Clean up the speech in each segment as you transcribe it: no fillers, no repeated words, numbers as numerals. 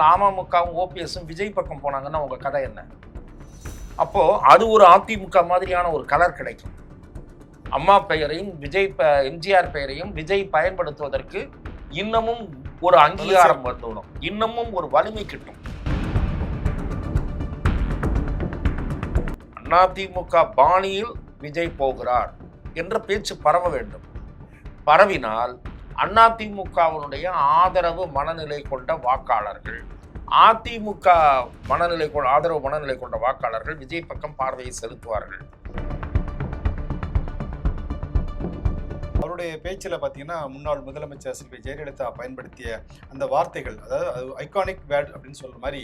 அமமுகவும் ஓபிஎஸும் விஜய் பக்கம் போனாங்கன்னா உங்க கதை என்ன? அப்போ அது ஒரு அதிமுக மாதிரியான ஒரு கலர் கிடைக்கும். அம்மா பெயரையும் எம்ஜிஆர் பெயரையும் விஜய் பயன்படுத்துவதற்கு இன்னமும் ஒரு அங்கீகாரம் வந்துவிடும், இன்னமும் ஒரு வலிமை கிட்டும். அதிமுக பாணியில் விஜய் போகிறார் என்ற பேச்சு பரவ வேண்டும். பரவினால் அதிமுகவினுடைய ஆதரவு மனநிலை கொண்ட வாக்காளர்கள், அதிமுக ஆதரவு மனநிலை கொண்ட வாக்காளர்கள் விஜய் பக்கம் பார்வையை செலுத்துவார்கள். அவருடைய பேச்சில் பார்த்தீங்கன்னா முன்னாள் முதலமைச்சர் செல்வி ஜெயலலிதா பயன்படுத்திய அந்த வார்த்தைகள், அதாவது அது ஐகானிக் வேர்ட் அப்படின்னு சொல்ற மாதிரி,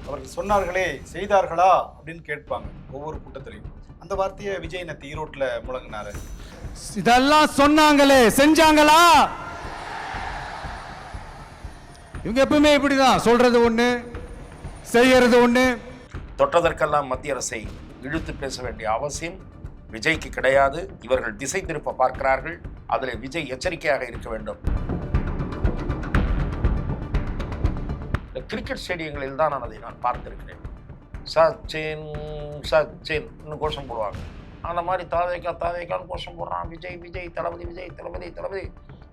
அவர்கள் சொன்னார்களே செய்தார்களா அப்படின்னு கேட்பாங்க ஒவ்வொரு கூட்டத்திலையும். அந்த வார்த்தையை விஜய் நேத்து ஈரோட்டில் முழங்கினாரு. இதெல்லாம் சொன்னாங்களே செஞ்சாங்களா? இவங்க எப்பவுமே இப்படிதான், சொல்றது ஒண்ணு செய்யறது ஒண்ணு. தொட்டதற்கெல்லாம் மத்திய அரசை இழுத்து பேச வேண்டிய அவசியம் விஜய்க்கு கிடையாது. இவர்கள் திசை திருப்ப பார்க்கிறார்கள். அதில் விஜய் எச்சரிக்கையாக இருக்க வேண்டும். கிரிக்கெட் ஸ்டேடியங்களில் தான் நான் அதை பார்த்திருக்கிறேன். சச்சின் சச்சின் கோஷம் போடுவாங்க. அந்த மாதிரி தாவேக்கான்னு கோஷம் போடுறான். விஜய் விஜய் தளபதி, விஜய் தளபதி தளபதி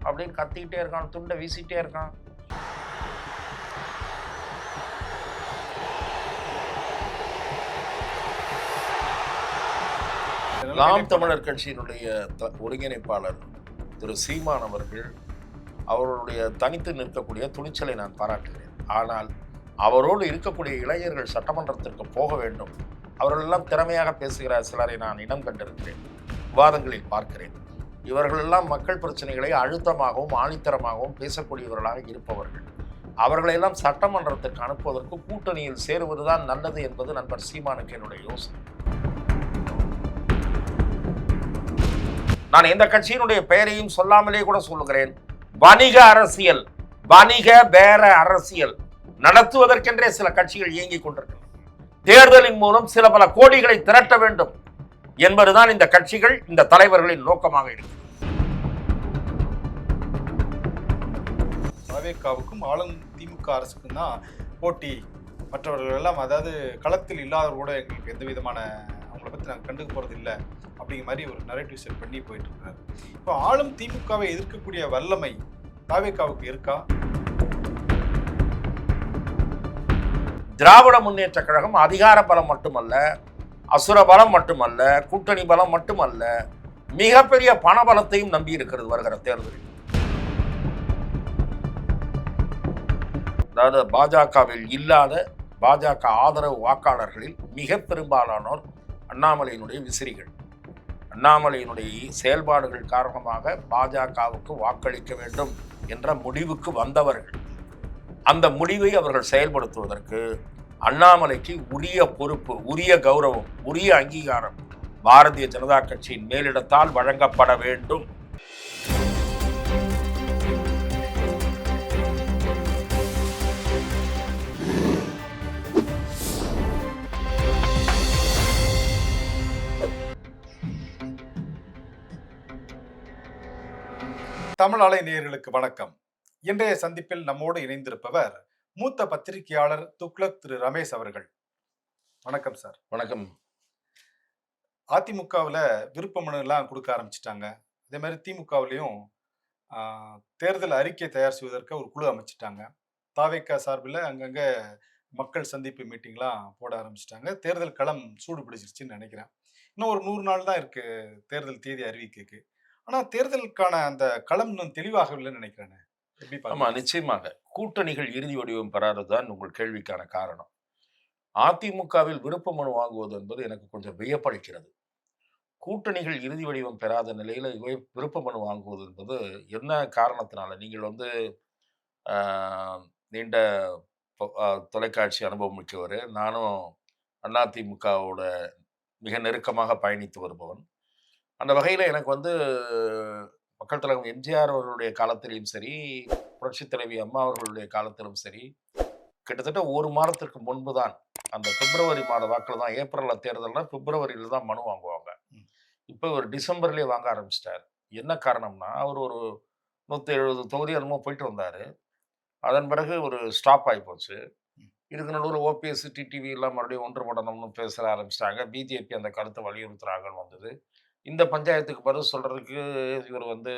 அப்படின்னு கத்திக்கிட்டே இருக்கான், துண்டை வீசிட்டே இருக்கான். நாம் தமிழர் கட்சியினுடைய ஒருங்கிணைப்பாளர் திரு சீமான் அவர்கள் அவருடைய தனித்து நிற்கக்கூடிய துணிச்சலை நான் பாராட்டுகிறேன். ஆனால் அவரோடு இருக்கக்கூடிய இளைஞர்கள் சட்டமன்றத்திற்கு போக வேண்டும். அவர்களெல்லாம் திறமையாக பேசுகிற சிலரை நான் இனம் கண்டிருக்கிறேன், விவாதங்களில் பார்க்கிறேன். இவர்களெல்லாம் மக்கள் பிரச்சனைகளை அழுத்தமாகவும் ஆணித்தரமாகவும் பேசக்கூடியவர்களாக இருப்பவர்கள். அவர்களெல்லாம் சட்டமன்றத்திற்கு அனுப்புவதற்கு கூட்டணியில் சேருவதுதான் நல்லது என்பது நண்பர் சீமானுக்கு என்னுடைய யோசனை. நான் எந்த கட்சியினுடைய பெயரையும் சொல்லாமலே கூட சொல்லுகிறேன். வணிக அரசியல், வணிக பேர அரசியல் நடத்துவதற்கென்றே சில கட்சிகள் இயங்கிக் கொண்டிருக்கின்றன. தேர்தலின் மூலம் சில பல கோடிகளை திரட்ட வேண்டும் என்பதுதான் இந்த கட்சிகள், இந்த தலைவர்களின் நோக்கமாக இருக்கு. தாவேக்காவுக்கும் ஆளும் திமுக அரசுக்கும் தான் போட்டி. மற்றவர்கள் எல்லாம், அதாவது களத்தில் இல்லாதவர் கூட எங்களுக்கு எந்த விதமான அவங்கள பற்றி நாங்கள் கண்டுக்க போகிறது இல்லை அப்படிங்கிற மாதிரி ஒரு நரேட்டிவ் செட் பண்ணி போயிட்டு இருக்காரு. இப்போ ஆளும் திமுகவை எதிர்க்கக்கூடிய வல்லமை தாவேக்காவுக்கு இருக்கா? திராவிட முன்னேற்ற கழகம் அதிகார பலம் மட்டுமல்ல, அசுர பலம் மட்டுமல்ல, கூட்டணி பலம் மட்டுமல்ல, மிகப்பெரிய பண பலத்தையும் நம்பி இருக்கிறது வருகிற தேர்தலில். அதாவது பாஜகவில் இல்லாத பாஜக ஆதரவு வாக்காளர்களில் மிக பெரும்பாலானோர் அண்ணாமலையினுடைய விசிறிகள். அண்ணாமலையினுடைய செயல்பாடுகள் காரணமாக பாஜகவுக்கு வாக்களிக்க வேண்டும் என்ற முடிவுக்கு வந்தவர்கள். அந்த முடிவை அவர்கள் செயல்படுத்துவதற்கு அண்ணாமலைக்கு உரிய பொறுப்பு, உரிய கௌரவம், உரிய அங்கீகாரம் பாரதிய ஜனதா கட்சியின் மேலிடத்தால் வழங்கப்பட வேண்டும். தமிழ் அலை நேயர்களுக்கு வணக்கம். இன்றைய சந்திப்பில் நம்மோடு இணைந்திருப்பவர் மூத்த பத்திரிகையாளர் துக்ளக் திரு ரமேஷ் அவர்கள். வணக்கம் சார். வணக்கம். அதிமுகவில் விருப்ப மனு எல்லாம் கொடுக்க ஆரம்பிச்சிட்டாங்க. அதே மாதிரி திமுகவிலையும் தேர்தல் அறிக்கை தயார் செய்வதற்கு ஒரு குழு அமைச்சிட்டாங்க. தாவேக்கா சார்பில் அங்கங்கே மக்கள் சந்திப்பு மீட்டிங்லாம் போட ஆரம்பிச்சிட்டாங்க. தேர்தல் களம் சூடு பிடிச்சிருச்சுன்னு நினைக்கிறேன். இன்னும் ஒரு 100 நாள் தான் இருக்கு தேர்தல் தேதி அறிவிக்கைக்கு. ஆனால் தேர்தலுக்கான அந்த களம் இன்னும் தெளிவாகவில்லைன்னு நினைக்கிறேன். ஆமா, நிச்சயமாக கூட்டணிகள் இறுதி வடிவம் பெறாததுதான் உங்கள் கேள்விக்கான காரணம். அதிமுகவில் விருப்ப மனு வாங்குவது என்பது எனக்கு கொஞ்சம் வியப்பளிக்கிறது. கூட்டணிகள் இறுதி வடிவம் பெறாத நிலையில விருப்ப மனு வாங்குவது என்பது என்ன காரணத்தினால? நீங்கள் நீண்ட தொலைக்காட்சி அனுபவம் மிக்கவர். நானும் அதிமுகவோட மிக நெருக்கமாக பயணித்து வருபவன். அந்த வகையில் எனக்கு மக்கள் தலைவர் எம்ஜிஆர் அவர்களுடைய காலத்திலும் சரி, புரட்சித் தலைவி அம்மா அவர்களுடைய காலத்திலும் சரி, கிட்டத்தட்ட ஒரு மாதத்திற்கு முன்பு தான், அந்த பிப்ரவரி மாத வாக்கில் தான், ஏப்ரலில் தேர்தல்னா பிப்ரவரியில் தான் மனு வாங்குவாங்க. இப்போ ஒரு டிசம்பர்லேயே வாங்க ஆரம்பிச்சிட்டார். என்ன காரணம்னா, அவர் ஒரு 170 தொகுதி என்னமோ போயிட்டு வந்தார். அதன் பிறகு ஒரு ஸ்டாப் ஆகி போச்சு. இதுக்கு நடுவில் ஓபிஎஸ், டிடிவி எல்லாம் மறுபடியும் ஒன்றுபடணும்னு பேச ஆரம்பிச்சிட்டாங்க. பிஜேபி அந்த கருத்தை வலியுறுத்துறாங்கன்னு வந்தது. இந்த பஞ்சாயத்துக்கு பதில் சொல்றதுக்கு இவர் வந்து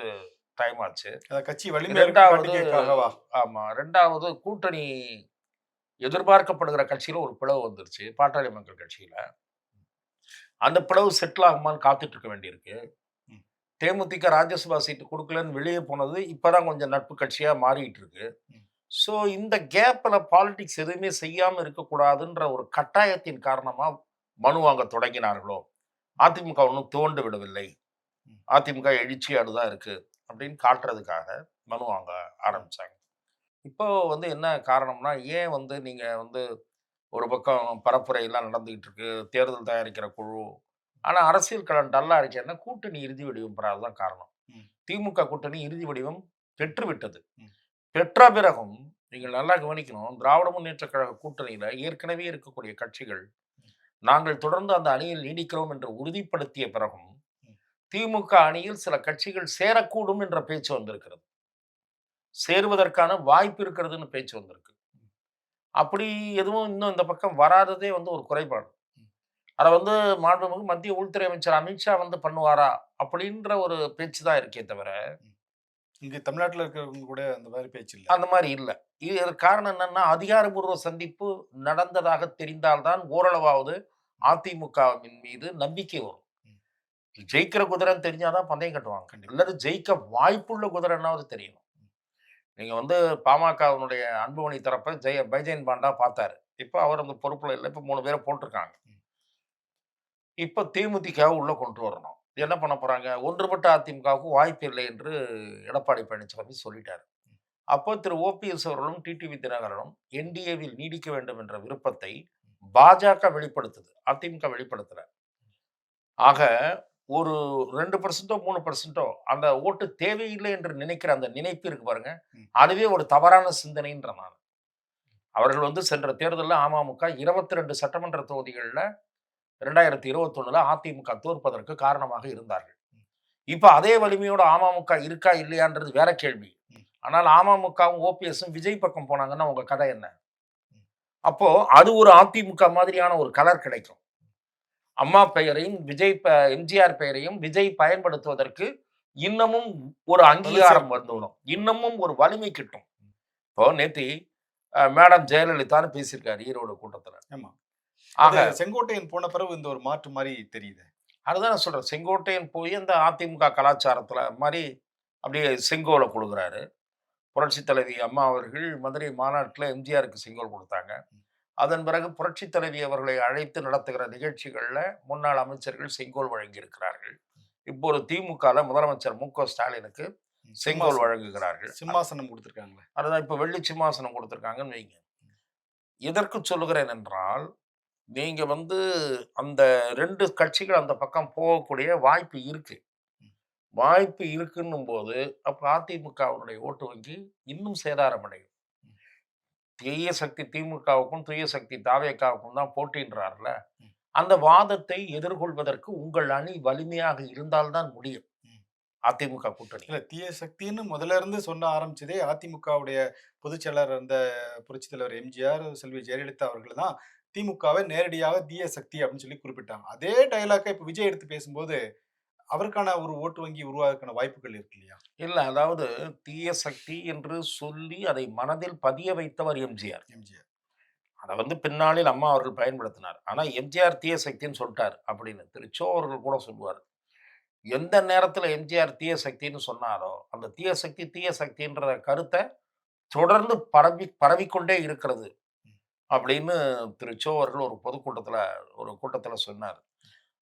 டைம் ஆச்சு. கட்சி வலிமை 2வது காட்டிக்கிறதுக்காகவா? ஆமா 2வது கூட்டணி எதிர்பார்க்கப்படுகிற கட்சியில ஒரு பிளவு வந்துருச்சு. பாட்டாளி மக்கள் கட்சியில. அந்த பிளவு செட்டில் ஆகுமான்னு காத்துட்டு இருக்க வேண்டியிருக்கு. ம். தேமுதிக ராஜ்யசபா சீட்டு குடுக்கலன்னு வெளியே போனது இப்பதான் கொஞ்சம் நட்பு கட்சியா மாறிட்டு இருக்கு. ம். ஸோ இந்த கேப்ல பாலிடிக்ஸ் எதுவுமே செய்யாம இருக்கக்கூடாதுன்ற ஒரு கட்டாயத்தின் காரணமா மனு வாங்க தொடங்கினார்களோ? அதிமுக ஒன்றும் துவண்டு விடவில்லை. ம். அதிமுக எழுச்சியாடு தான் இருக்கு அப்படின்னு காட்டுறதுக்காக மனு வாங்க ஆரம்பிச்சாங்க. இப்போ வந்து என்ன காரணம்னா, ஏன் வந்து நீங்க வந்து ஒரு பக்கம் பரப்புரை எல்லாம் நடந்துகிட்டு இருக்கு. தேர்தல் தயாரிக்கிற குழு. ஆனா அரசியல் களம் டல்லா இருக்கேன்னா கூட்டணி இறுதி வடிவம் பெறாததான் காரணம். ம். திமுக கூட்டணி இறுதி வடிவம் பெற்று விட்டது. ம். பெற்ற பிறகும் நீங்கள் நல்லா கவனிக்கணும். திராவிட முன்னேற்றக் கழக கூட்டணியில ஏற்கனவே இருக்கக்கூடிய கட்சிகள், நாங்கள் தொடர்ந்து அந்த அணியில் நீடிக்கிறோம் என்று உறுதிப்படுத்திய பிறகும், ம். திமுக அணியில் சில கட்சிகள் சேரக்கூடும் என்ற பேச்சு வந்திருக்கிறது. சேருவதற்கான வாய்ப்பு இருக்கிறதுன்னு பேச்சு வந்திருக்கு. அப்படி எதுவும் இன்னும் இந்த பக்கம் வராததே வந்து ஒரு குறைபாடு. ம். அத வந்து மாண்புமிகு மத்திய உள்துறை அமைச்சர் அமித்ஷா வந்து பண்ணுவாரா? அப்படின்ற ஒரு பேச்சு தான் இருக்கே தவிர, இங்க தமிழ்நாட்டுல இருக்கிறவங்க கூட அந்த மாதிரி பேச்சு இல்ல. அந்த மாரி இல்ல. இதற்கு காரணம் என்னன்னா, அதிகாரப்பூர்வ சந்திப்பு நடந்ததாக தெரிந்தால் தான் ஓரளவாவது அதிமுகவின் மீது நம்பிக்கை வரும். ம். ஜெயிக்கிற குதிரைன்னு தெரிஞ்சா தான் பந்தயம் கட்டுவாங்க. கண்டிப்பா. அல்லது ஜெயிக்க வாய்ப்புள்ள குதிரைன்னாவது தெரியணும். நீங்க வந்து பாமகவினுடைய அன்புமணி தரப்ப பைஜெயந்த் பாண்டா பார்த்தாரு. இப்ப அவர் அந்த பொறுப்புல இல்ல. இப்ப 3 பேர போட்டிருக்காங்க. ம். இப்ப தேமுதிகவ உள்ள கொண்டு வரணும். என்ன பண்ண போறாங்க? ஒன்றுபட்ட அதிமுகவுக்கு வாய்ப்பு இல்லை என்று எடப்பாடி பழனிசாமி சொல்லிட்டாரு. அப்போ திரு ஓபிஎஸ் அவர்களும், டிடிவி தினகரனும் என்டிஏவில் நீடிக்க வேண்டும் என்ற விருப்பத்தை பாஜக வெளிப்படுத்துது. அதிமுக வெளிப்படுத்தல. ஆக ஒரு 2% 3% அந்த ஓட்டு தேவையில்லை என்று நினைக்கிற அந்த நினைப்பு இருக்கு பாருங்க. ம். அதுவே ஒரு தவறான சிந்தனைன்றேன் நான். அவர்கள் வந்து சென்ற தேர்தல்ல அமமுக 22 சட்டமன்ற தொகுதிகள்ல 2021ல அதிமுக தோற்பதற்கு காரணமாக இருந்தார்கள். இப்ப அதே வலிமையோட அமமுக இருக்கா இல்லையான்றது வேற கேள்வி. ம். ஆனால் அமமுகவும், ஓபிஎஸும் விஜய் பக்கம் போனாங்கன்னா உங்க கதை என்ன? ம். அப்போ அது ஒரு அதிமுக மாதிரியான ஒரு கலர் கிடைக்கும். அம்மா பெயரையும் எம்ஜிஆர் பெயரையும் விஜய் பயன்படுத்துவதற்கு இன்னமும் ஒரு அங்கீகாரம் வந்துவிடும். இன்னமும் ஒரு வலிமை கிட்டும். இப்போ நேத்தி மேடம் ஜெயலலிதான்னு பேசியிருக்காரு ஈரோடு கூட்டத்துல. ஆமா. ஆக அது செங்கோட்டையன் போன பிறகு இந்த ஒரு மாற்று மாதிரி தெரியுது. அதுதான் நான் சொல்றேன். செங்கோட்டையன் போய் அந்த அதிமுக கலாச்சாரத்துல மாரி அப்படியே செங்கோல குடுக்குறாரு. புரட்சித் தலைவி அம்மா அவர்கள் மதுரை மாநாட்டுல எம்ஜிஆருக்கு செங்கோல் குடுத்தாங்க. அதன் பிறகு புரட்சித் தலைவி அவர்களை அழைத்து நடத்துகிற நிகழ்ச்சிகள்ல முன்னாள் அமைச்சர்கள் செங்கோல் வழங்கியிருக்கிறார்கள். இப்போ ஒரு திமுகல முதலமைச்சர் மு.க.ஸ்டாலினுக்கு செங்கோல் வழங்குகிறார்கள். சிம்மாசனம் கொடுத்திருக்காங்களே. அதுதான் இப்ப வெள்ளி சிம்மாசனம் குடுத்திருக்காங்கன்னு வைங்க. எதற்கு சொல்லுகிறேன் என்றால், நீங்க வந்து அந்த 2 கட்சிகள் அந்த பக்கம் போகக்கூடிய வாய்ப்பு இருக்கு. வாய்ப்பு இருக்குன்னும்போது, அப்ப அதிமுகவினுடைய ஓட்டு வங்கி இன்னும் சேதாரமடையும். தீய சக்தி திமுகவுக்கும், தூய சக்தி தாவேகாவுக்கும் தான் போட்டின்றார்ல. ம். அந்த வாதத்தை எதிர்கொள்வதற்கு உங்கள் அணி வலிமையாக இருந்தால் தான் முடியும். ம். அதிமுக கூட்டணி. இல்ல தீய சக்தின்னு முதல்ல இருந்து சொன்ன ஆரம்பிச்சதே அதிமுகவுடைய பொதுச் செயலாளர் இருந்த புரட்சித் தலைவர் எம்ஜிஆர், செல்வி ஜெயலலிதா அவர்கள் தான் திமுகவை நேரடியாக தீய சக்தி அப்படின்னு சொல்லி குறிப்பிட்டாங்க. அதே டயலாக்க இப்ப விஜய் எடுத்து பேசும்போது, அவருக்கான ஒரு ஓட்டு வங்கி உருவாகக்கான வாய்ப்புகள் இருக்கு இல்லையா? இல்ல அதாவது தீய சக்தி என்று சொல்லி அதை மனதில் பதிய வைத்தவர் எம்ஜிஆர். எம்ஜிஆர். அத வந்து பின்னாளில் அம்மா அவர்கள் பயன்படுத்தினார். ஆனா எம்ஜிஆர் தீய சக்தின்னு சொல்ட்டார் அப்படின்னு திரு சோ அவர்கள் கூட சொல்லுவார். எந்த நேரத்துல எம்ஜிஆர் தீய சக்தின்னு சொன்னாரோ, அந்த தீய சக்தின்ற கருத்த தொடர்ந்து பரவிக்கொண்டே இருக்கிறது. அப்படின்னு திரு சோ அவர்கள் ஒரு கூட்டத்துல சொன்னார்.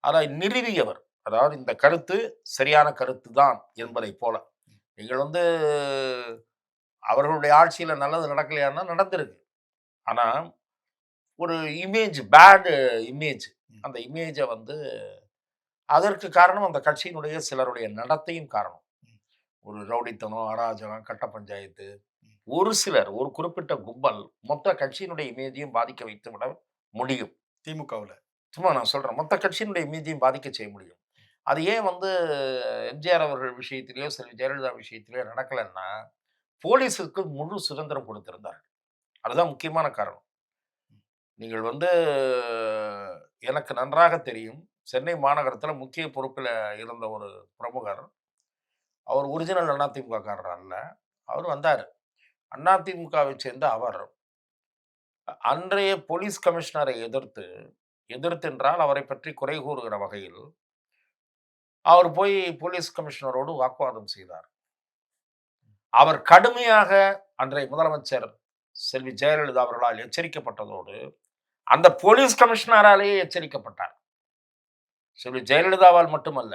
அதை நிறுவியவர். அதாவது இந்த கருத்து சரியான கருத்து தான் என்பதைப் போல. நீங்கள் வந்து அவர்களுடைய ஆட்சியில நல்லது நடக்கலையான்னா நடந்திருக்கு. ஆனா ஒரு பேட் இமேஜ். அந்த இமேஜ வந்து அதற்கு காரணம் அந்த கட்சியினுடைய சிலருடைய நடத்தையும் காரணம். ஒரு ரவுடித்தனம், அராஜகம், கட்ட பஞ்சாயத்து. ஒரு சிலர், ஒரு குறிப்பிட்ட கும்பல் மொத்த கட்சியினுடைய இமேஜையும் பாதிக்க வைத்து விட முடியும். திமுகவுல. சும்மா நான் சொல்றேன். மொத்த கட்சியினுடைய இமேஜையும் பாதிக்க செய்ய முடியும். அது ஏன் வந்து எம்ஜிஆர் அவர்கள் விஷயத்திலயோ, செல்வி ஜெயலலிதா விஷயத்திலயோ நடக்கலன்னா, போலீஸுக்கு முழு சுதந்திரம் கொடுத்திருந்தார்கள். அதுதான் முக்கியமான காரணம். நீங்கள் வந்து எனக்கு நன்றாக தெரியும். சென்னை மாநகரத்தில முக்கிய பொறுப்பில இருந்த ஒரு பிரமுகர். அவர் ஒரிஜினல் அதிமுககாரர் அல்ல. அவர் வந்தாரு. அதிமுகவை சேர்ந்த அவர், அன்றைய போலீஸ் கமிஷனரை எதிர்த்து என்றால் அவரை பற்றி குறை கூறுகிற வகையில், அவர் போய் போலீஸ் கமிஷனரோடு வாக்குவாதம் செய்தார். அவர் கடுமையாக அன்றைய முதலமைச்சர் செல்வி ஜெயலலிதா அவர்களால் எச்சரிக்கப்பட்டதோடு, அந்த போலீஸ் கமிஷனராலேயே எச்சரிக்கப்பட்டார். செல்வி ஜெயலலிதாவால் மட்டுமல்ல,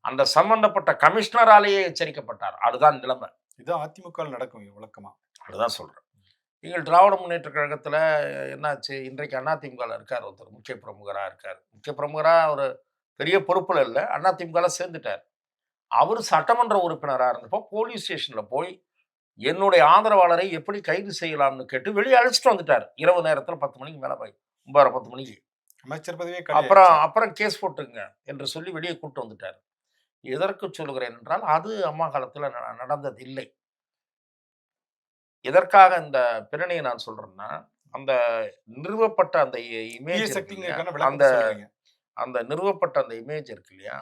அந்த சம்பந்தப்பட்ட கமிஷனராலேயே எச்சரிக்கப்பட்டார். அதுதான் நிலைமை. இதுதான் அதிமுக நடக்கும் வழக்கமா. அதுதான் சொல்றேன். நீங்கள் திராவிட முன்னேற்ற கழகத்துல என்னாச்சு? இன்றைக்கு அதிமுகல இருக்கார் ஒருத்தர். முக்கிய பிரமுகரா இருக்கார். முக்கிய பிரமுகரா ஒரு பெரிய பொறுப்புல இல்ல. அதிமுகல சேர்ந்துட்டார். அவரு சட்டமன்ற உறுப்பினரா இருந்தப்போ போலீஸ் ஸ்டேஷன்ல போய் என்னுடைய ஆதரவாளரை எப்படி கைது செய்யலாம்னு கேட்டு வெளியே அழைச்சிட்டு வந்துட்டார். இரவு நேரத்துல 10 மணிக்கு மேல போய் 9:30 10 மணிக்கு. அமைச்சர் பதவியே அப்புறம் கிடையாது. அப்புறம் கேஸ் போட்டுங்க என்று சொல்லி வெளியே கூட்டு வந்துட்டார். எதற்கு சொல்லுகிறேன் என்றால், அது அம்மா காலத்துல நடந்தது இல்லை. எதற்காக இந்த பின்னணியை நான் சொல்றேன்னா, அந்த நிறுவப்பட்ட அந்த இமேஜ் தீய இருக்கு இல்லையா? சக்திங்களுக்கான அந்த விளக்கம் சொல்றீங்க. அந்த நிறுவப்பட்ட அந்த இமேஜ் இருக்கு இல்லையா?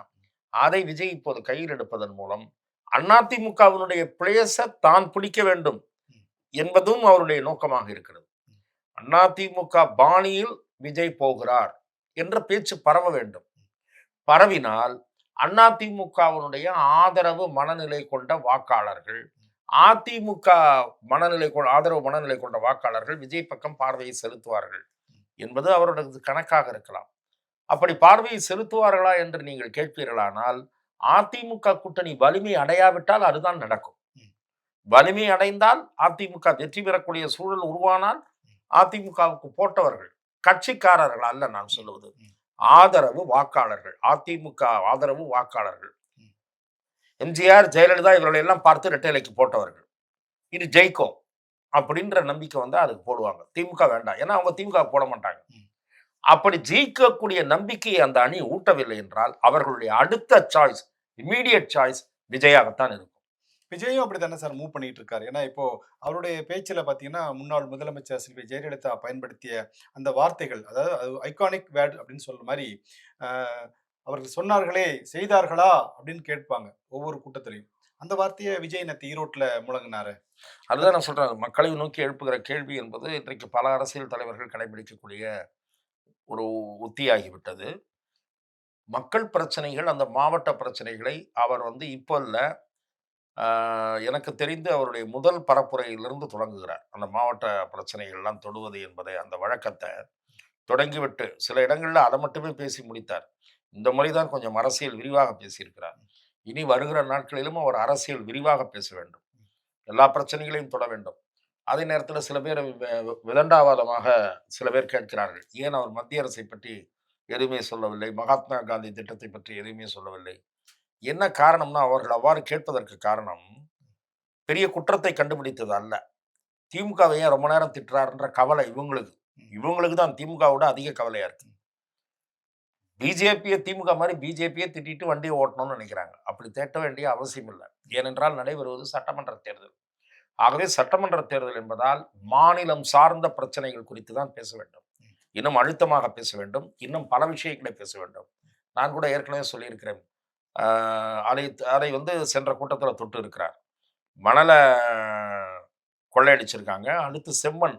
அதை விஜய் இப்போது கையில் எடுப்பதன் மூலம் அதிமுகவினுடைய பிளேஸ தான் பிடிக்க வேண்டும் என்பதும் அவருடைய நோக்கமாக இருக்கிறது. அதிமுக பாணியில் விஜய் போகிறார் என்ற பேச்சு பரவ வேண்டும். பரவினால் அதிமுகவினுடைய ஆதரவு மனநிலை கொண்ட வாக்காளர்கள், அதிமுக ஆதரவு மனநிலை கொண்ட வாக்காளர்கள் விஜய் பக்கம் பார்வையை செலுத்துவார்கள் என்பது அவரது கணக்காக இருக்கலாம். அப்படி பார்வையை செலுத்துவார்களா என்று நீங்கள் கேட்பீர்களானால், அதிமுக கூட்டணி வலிமை அடையாவிட்டால் அதுதான் நடக்கும். வலிமை அடைந்தால் அதிமுக வெற்றி பெறக்கூடிய சூழல் உருவானால், அதிமுகவுக்கு போட்டவர்கள் கட்சிக்காரர்கள் அல்ல நான் சொல்லுவது, ஆதரவு வாக்காளர்கள், அதிமுக ஆதரவு வாக்காளர்கள், எம்ஜிஆர் ஜெயலலிதா இவர்களை எல்லாம் பார்த்து இரட்டைலைக்கு போட்டவர்கள், இது ஜெயிக்கும் அப்படின்ற நம்பிக்கை வந்து அதுக்கு போடுவாங்க. திமுக வேண்டாம், ஏன்னா அவங்க திமுக போட மாட்டாங்க. அப்படி ஜெயிக்கக்கூடிய நம்பிக்கையை அந்த அணி ஊட்டவில்லை என்றால், அவர்களுடைய அடுத்த சாய்ஸ், இமீடியட் சாய்ஸ் விஜயாகத்தான் இருக்கும். விஜயும் அப்படித்தானே சார் மூவ் பண்ணிட்டு இருக்காரு. ஏன்னா இப்போ அவருடைய பேச்சுல பாத்தீங்கன்னா, முன்னாள் முதலமைச்சர் செல்வி ஜெயலலிதா பயன்படுத்திய அந்த வார்த்தைகள், அதாவது அது ஐகானிக் வேர்ட் அப்படின்னு சொல்ற மாதிரி, அவர்கள் சொன்னார்களே செய்தார்களா அப்படின்னு கேட்பாங்க ஒவ்வொரு கூட்டத்திலையும். அந்த வார்த்தையை விஜய் நேத்து ஈரோட்ல முழங்கினாரு. அதுதான் நான் சொல்றேன். மக்களை நோக்கி எழுப்புகிற கேள்வி என்பது இன்றைக்கு பல அரசியல் தலைவர்கள் கடைபிடிக்கக்கூடிய ஒரு உத்தியாகிவிட்டது. மக்கள் பிரச்சனைகள், அந்த மாவட்ட பிரச்சனைகளை அவர் வந்து இப்போ இல்ல, எனக்கு தெரிந்து அவருடைய முதல் பரப்புரையிலிருந்து தொடங்குகிறார். அந்த மாவட்ட பிரச்சனைகள்லாம் தொடுவது என்பதை, அந்த வழக்கத்தை தொடங்கிவிட்டு சில இடங்கள்ல அதை மட்டுமே பேசி முடித்தார். இந்த முறை தான் கொஞ்சம் அரசியல் விரிவாக பேசியிருக்கிறார். இனி வருகிற நாட்களிலும் அவர் அரசியல் விரிவாக பேச வேண்டும். எல்லா பிரச்சனைகளையும் தொட வேண்டும். அதே நேரத்தில் சில பேர் விதண்டாவாதமாக சில பேர் கேட்கிறார்கள், ஏன் அவர் மத்திய அரசை பற்றி எதுவுமே சொல்லவில்லை, மகாத்மா காந்தி திட்டத்தை பற்றி எதுவுமே சொல்லவில்லை. என்ன காரணம்னா, அவர்கள் அவ்வாறு கேட்பதற்கு காரணம் பெரிய குற்றத்தை கண்டுபிடித்தது அல்ல. திமுகவை ஏன் ரொம்ப நேரம் திட்டுறாருன்ற கவலை இவங்களுக்கு. இவங்களுக்கு தான் திமுகவோட அதிக கவலையா இருக்கு. பிஜேபியை திமுக மாதிரி பிஜேபியை திட்டிட்டு வண்டியை ஓட்டணும்னு நினைக்கிறாங்க. அப்படி திட்ட வேண்டிய அவசியம் இல்லை. ஏனென்றால் நடைபெறுவது சட்டமன்ற தேர்தல். ஆகவே சட்டமன்ற தேர்தல் என்பதால் மாநிலம் சார்ந்த பிரச்சனைகள் குறித்து தான் பேச வேண்டும். இன்னும் அழுத்தமாக பேச வேண்டும். இன்னும் பல விஷயங்களை பேச வேண்டும். நான் கூட ஏற்கனவே சொல்லியிருக்கிறேன். அதை வந்து சென்ற கூட்டத்தில் தொட்டு இருக்கிறார். மணலை கொள்ளையடிச்சிருக்காங்க, அடுத்து செம்மண்,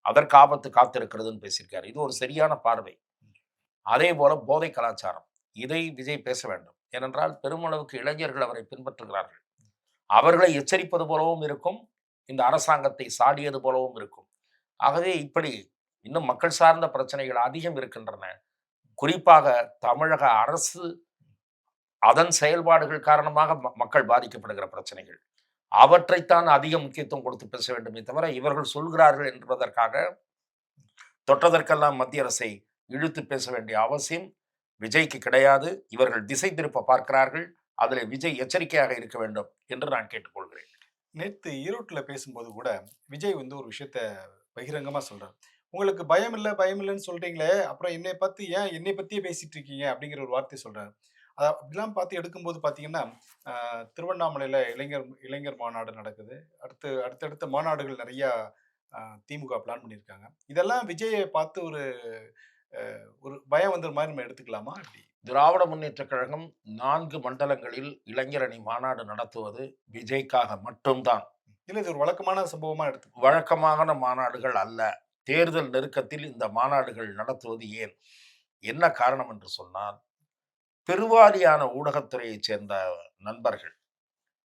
அதற்கு ஆபத்து காத்திருக்கிறதுன்னு பேசியிருக்காரு. இது ஒரு சரியான பார்வை. அதே போல போதை கலாச்சாரம், இதை விஜய் பேச வேண்டும். ஏனென்றால் பெருமளவுக்கு இளைஞர்கள் அவரை பின்பற்றுகிறார்கள். அவர்களை எச்சரிப்பது போலவும் இருக்கும், இந்த அரசாங்கத்தை சாடியது போலவும் இருக்கும். ஆகவே இப்படி இன்னும் மக்கள் சார்ந்த பிரச்சனைகள் அதிகம் இருக்கின்றன. குறிப்பாக தமிழக அரசு, அதன் செயல்பாடுகள் காரணமாக மக்கள் பாதிக்கப்படுகிற பிரச்சனைகள், அவற்றைத்தான் அதிக முக்கியத்துவம் கொடுத்து பேச வேண்டுமே தவிர, இவர்கள் சொல்கிறார்கள் என்பதற்காக தொட்டதற்கெல்லாம் மத்திய அரசை இழுத்து பேச வேண்டிய அவசியம் விஜய்க்கு கிடையாது. இவர்கள் திசை திருப்ப பார்க்கிறார்கள். அதில் விஜய் எச்சரிக்கையாக இருக்க வேண்டும் என்று நான் கேட்டுக்கொள்கிறேன். நேத்து ஈரோட்டில் பேசும்போது கூட விஜய் வந்து ஒரு விஷயத்த பகிரங்கமா சொல்றாரு. உங்களுக்கு பயம் இல்லை பயம் இல்லைன்னு சொல்றீங்களே, அப்புறம் என்னை பத்தி ஏன் என்னை பத்தியே பேசிட்டு இருக்கீங்க அப்படிங்கிற ஒரு வார்த்தை சொல்றாரு. அப்படிலாம் பார்த்து எடுக்கும்போது பார்த்தீங்கன்னா, திருவண்ணாமலையில இளைஞர் மாநாடு நடக்குது. அடுத்தடுத்த மாநாடுகள் நெறையா அ திமுக பிளான் பண்ணியிருக்காங்க. இதெல்லாம் விஜய பார்த்து ஒரு பயம் வந்த மாரி நம்ம எடுத்துக்கலாமா எப்படி? திராவிட முன்னேற்றக் கழகம் 4 மண்டலங்களில் இளைஞரணி மாநாடு நடத்துவது விஜய்க்காக மட்டும்தான். இல்ல இது ஒரு வழக்கமான சம்பவமா வழக்கமான மாநாடுகள் அல்ல. தேர்தல் நெருக்கத்தில் இந்த மாநாடுகள் நடத்துவது ஏன்? என்ன காரணம் என்று சொன்னால், பெருவாரியான ஊடகத்துறையைச் சேர்ந்த நண்பர்கள்,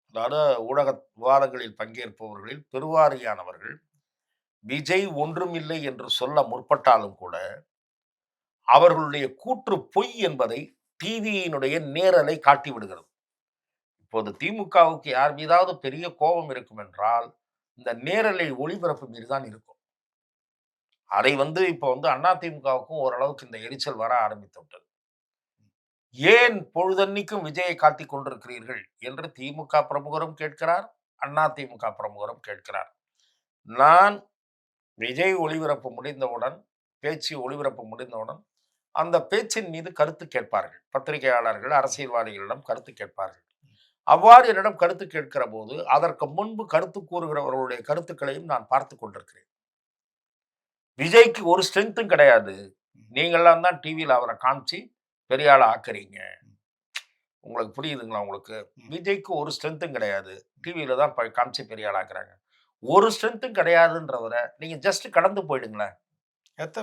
அதாவது ஊடக விவாதங்களில் பங்கேற்பவர்களில் பெருவாரியானவர்கள், விஜய் ஒன்றுமில்லை என்று சொல்ல முற்பட்டாலும் கூட, அவர்களுடைய கூற்று பொய் என்பதை டிவியினுடைய நேரலை காட்டிவிடுகிறது. இப்போது திமுகவுக்கு யார் மீதாவது பெரிய கோபம் இருக்கும் என்றால், இந்த நேரலை ஒளிபரப்பு மீது தான் இருக்கும். அதை இப்போ அதிமுகவுக்கும் ஓரளவுக்கு இந்த எரிச்சல் வர ஆரம்பித்து விட்டது. ஏன் பொழுதன்னைக்கும் விஜயை காட்டிக் கொண்டிருக்கிறீர்கள் என்று திமுக பிரமுகரும் கேட்கிறார், அதிமுக பிரமுகரும் கேட்கிறார். நான் விஜய் ஒளிபரப்பு முடிந்தவுடன், பேச்சு ஒளிபரப்பு முடிந்தவுடன், அந்த பேச்சின் மீது கருத்து கேட்பார்கள். பத்திரிகையாளர்கள், அரசியல்வாதிகளிடம் கருத்து கேட்பார்கள். அவ்வாறு என்னிடம் கருத்து கேட்கிற போது, அதற்கு முன்பு கருத்து கூறுகிறவர்களுடைய கருத்துக்களையும் நான் பார்த்துக் கொண்டிருக்கிறேன். விஜய்க்கு ஒரு ஸ்ட்ரென்த்தும் கிடையாது. நீங்கள்லாம் தான் டிவியில அவரை காமிச்சு பெரிய ஆளா ஆக்குறீங்க. உங்களுக்கு புரியுதுங்களா உங்களுக்கு? விஜய்க்கு ஒரு ஸ்ட்ரென்த்தும் கிடையாது. டிவியில தான் காமிச்சு பெரிய ஆள் ஆக்குறாங்க. ஒரு ஸ்ட்ரென்த்தும் கிடையாதுன்றவரை நீங்க ஜஸ்ட் கடந்து போயிடுங்களேன்.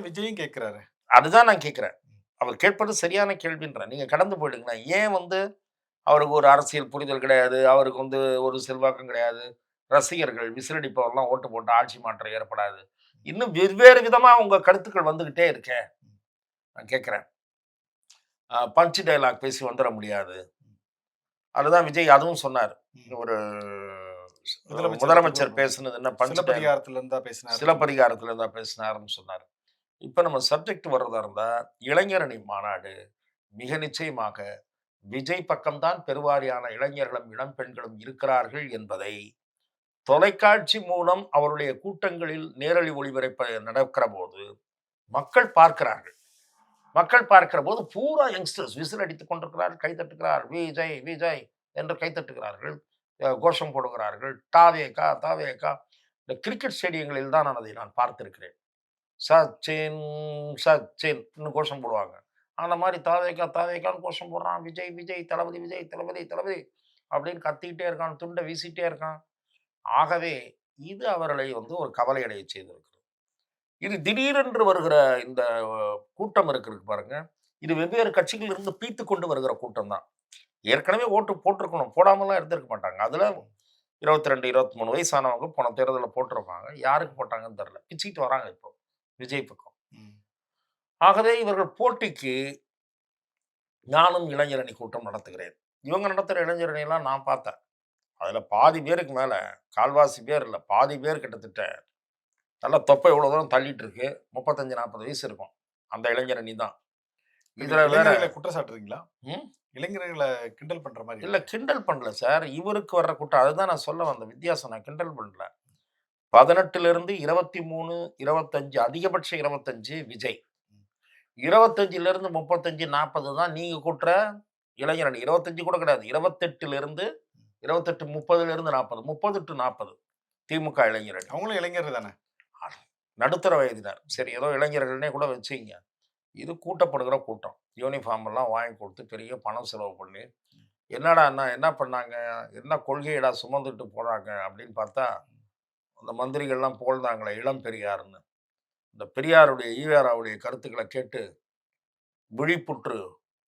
விஜயும் கேட்கிறாரு. அதுதான் நான் கேட்கிறேன். அவர் கேட்பது சரியான கேள்வின்றேன். நீங்க கடந்து போயிடுங்களேன். ஏன் அவருக்கு ஒரு அரசியல் புரிதல் கிடையாது. அவருக்கு ஒரு செல்வாக்கும் கிடையாது. ரசிகர்கள் விசிலடிப்பவர்லாம் ஓட்டு போட்டு ஆட்சி மாற்றம் ஏற்படாது. இன்னும் வெவ்வேறு விதமா உங்க கருத்துக்கள் வந்துகிட்டே இருக்கே. நான் கேட்கிறேன். பஞ்ச் டயலாக் பேசி வந்துட முடியாது. அதுதான் விஜய் அதுவும் சொன்னார். ஒரு முதலமைச்சர் பேசுனது என்ன பஞ்ச் சிலப்பதிகாரத்துல இருந்தா பேசினார். சிலப்பதிகாரத்துல இருந்தா பேசினாருன்னு சொன்னார். இப்ப நம்ம சப்ஜெக்ட் வர்றதா இருந்தா, இளைஞரணி மாநாடு மிக நிச்சயமாக விஜய் பக்கம்தான் பெருவாரியான இளைஞர்களும் இளம் பெண்களும் இருக்கிறார்கள் என்பதை தொலைக்காட்சி மூலம் அவருடைய கூட்டங்களில் நேரலை ஒளிபரப்பு நடக்கிற போது மக்கள் பார்க்கிறார்கள். மக்கள் பார்க்கிற போது பூரா யங்ஸ்டர்ஸ் விசில் அடித்துக் கொண்டிருக்கிறார்கள், கைத்தட்டுகிறார், விஜய் விஜய் என்று கைத்தட்டுகிறார்கள், கோஷம் போடுகிறார்கள், தாவேகா தாவேகா. இந்த கிரிக்கெட் ஸ்டேடியங்களில் தான் நான் பார்த்திருக்கிறேன். சச்சின் சச்சின் கோஷம் போடுவாங்க. அந்த மாதிரி தாவேகா தாவேகான்னு கோஷம் போடுறான். விஜய் விஜய் தளபதி விஜய் தளபதி தளபதி அப்படின்னு கத்திக்கிட்டே இருக்கான், துண்டை வீசிட்டே இருக்கான். ஆகவே இது அவர்களை ஒரு கவலை அடைய செய்திருக்கிறது. இது திடீரென்று வருகிற இந்த கூட்டம் இருக்கு பாருங்க, இது வெவ்வேறு கட்சிகளில் இருந்து பீத்து கொண்டு வருகிற கூட்டம் தான். ஏற்கனவே ஓட்டு போட்டிருக்கணும், போடாமலாம் இருந்திருக்க மாட்டாங்க. அதுல 22, 23 வயசானவங்க போன தேர்தலில் போட்டிருப்பாங்க. யாருக்கு போட்டாங்கன்னு தெரியல, பிச்சுக்கிட்டு வராங்க இப்போ விஜய் பக்கம். ஆகவே இவர்கள் போட்டிக்கு நானும் இளைஞரணி கூட்டம் நடத்துகிறேன். இவங்க நடத்துகிற இளைஞரணியெல்லாம் நான் பார்த்தேன். அதில் பாதி பேருக்கு மேலே, கால்வாசி பேர் இல்லை, பாதி பேர் கிட்டத்தட்ட நல்லா தொப்பை இவ்வளோ தூரம் தள்ளிட்டு இருக்கு. 35-40 வயசு இருக்கும். அந்த இளைஞரணி தான். இதுல வேற குற்றச்சாட்டுறீங்களா? இளைஞர்களை கிண்டல் பண்ற மாதிரி இல்லை, கிண்டல் பண்ணல சார். இவருக்கு வர்ற கூட்டம் அதுதான் நான் சொல்ல வந்த வித்தியாசம். நான் கிண்டல் பண்ணல. 18லிருந்து 23, 25, அதிகபட்ச 25 விஜய். 25லிருந்து 35, 40 தான் நீங்க கூட்டுற இளைஞரணி. 25 கூட கிடையாது. 28லிருந்து 28, 30லிருந்து 40, 30 to 40 திமுக இளைஞரணி. அவங்களும் இளைஞர் தானே, நடுத்தர வயதினர். சரி, ஏதோ இளைஞர்கள்னே கூட வச்சுங்க. இது கூட்டப்படுகிற கூட்டம். யூனிஃபார்ம் எல்லாம் வாங்கி கொடுத்து பெரிய பணம் செலவு பண்ணி, என்னடா என்ன பண்ணாங்க, என்ன கொள்கையடா சுமந்துட்டு போறாங்க அப்படின்னு பார்த்தா, அந்த மந்திரிகள்லாம் புகழ்ந்தாங்களே இளம் பெரியார்னு. இந்த பெரியாருடைய ஈவேராவுடைய கருத்துக்களை கேட்டு விழிப்புற்று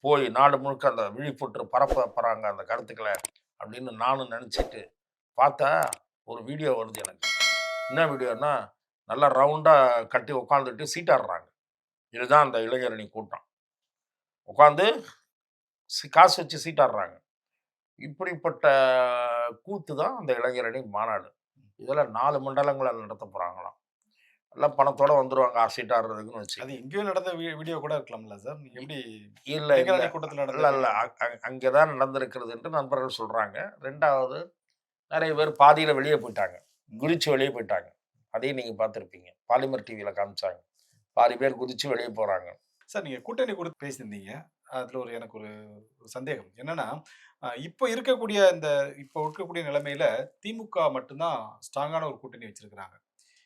போய் நாடு முழுக்க அந்த விழிப்புற்று பரப்புறாங்க அந்த கருத்துக்களை அப்படின்னு நானும் நினச்சிட்டு பார்த்தா ஒரு வீடியோ வருது எனக்கு. என்ன வீடியோன்னா, நல்லா ரவுண்டாக கட்டி உட்காந்துட்டு சீட்டாடுறாங்க. இதுதான் அந்த இளைஞரணி கூட்டம். உட்காந்து காசு வச்சு சீட்டாடுறாங்க. இப்படிப்பட்ட கூத்து தான் அந்த இளைஞரணி மாநாடு. இதில் 4 மண்டலங்களில் நடத்த போகிறாங்களாம். எல்லாம் பணத்தோட வந்துருவாங்க சீட்டாடுறதுக்குன்னு வச்சு. அது எங்கேயோ நடந்த வீடியோ கூட இருக்கலாம்ல சார்? நீங்க எப்படி இல்லை கூட்டத்தில் இல்லை இல்லை அங்கே தான் நடந்திருக்கிறது என்று நண்பர்கள் சொல்கிறாங்க. 2வது, நிறைய பேர் பாதியில் வெளியே போயிட்டாங்க, குதிச்சு வெளியே போயிட்டாங்க. அதையும் நீங்கள் பார்த்துருப்பீங்க, பாலிமர் டிவியில் காமிச்சாங்க. பாதி பேர் குதிச்சு வெளியே போகிறாங்க. சார், நீங்கள் கூட்டணி கொடுத்து பேசியிருந்தீங்க. அதுல எனக்கு ஒரு சந்தேகம். என்னன்னா, இப்போ இருக்கக்கூடிய நிலைமையில திமுக மட்டும் தான் ஸ்ட்ராங்கான ஒரு கூட்டணி வச்சிருக்கிறாங்க.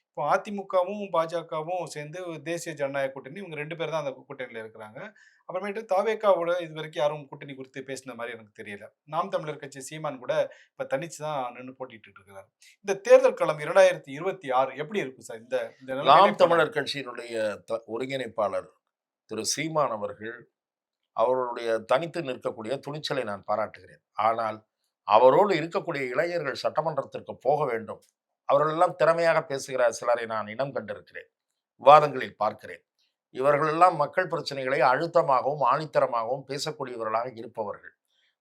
இப்போ அதிமுகவும், பாஜகவும் சேர்ந்து ஒரு தேசிய ஜனநாயக கூட்டணி. இவங்க 2 பேர் தான் அந்த கூட்டணியில இருக்கிறாங்க. அப்புறமேட்டு தாவேகாவோட இதுவரைக்கும் யாரும் கூட்டணி குறித்து பேசின மாரி எனக்கு தெரியல. நாம் தமிழர் கட்சி சீமான் கூட இப்ப தனிச்சு தான் நின்னு போட்டியிட்டுட்டு இருக்கிறாரு. இந்த தேர்தல் களம் 2026 எப்படி இருக்கும் சார்? இந்த இந்த நிலைமையிலே நாம் போனா தமிழர் கட்சியினுடைய ஒருங்கிணைப்பாளர் திரு சீமான் அவர்கள் அவருடைய தனித்து நிற்கக்கூடிய துணிச்சலை நான் பாராட்டுகிறேன். ஆனால் அவரோடு இருக்கக்கூடிய இளைஞர்கள் சட்டமன்றத்திற்கு போக வேண்டும். அவர்கள் எல்லாம் திறமையாக பேசுகிற சிலரை நான் இனம் கண்டிருக்கிறேன். விவாதங்களில் பார்க்கிறேன். இவர்கள் எல்லாம் மக்கள் பிரச்சனைகளை அழுத்தமாகவும் ஆணித்தரமாகவும் பேசக்கூடியவர்களாக இருப்பவர்கள்.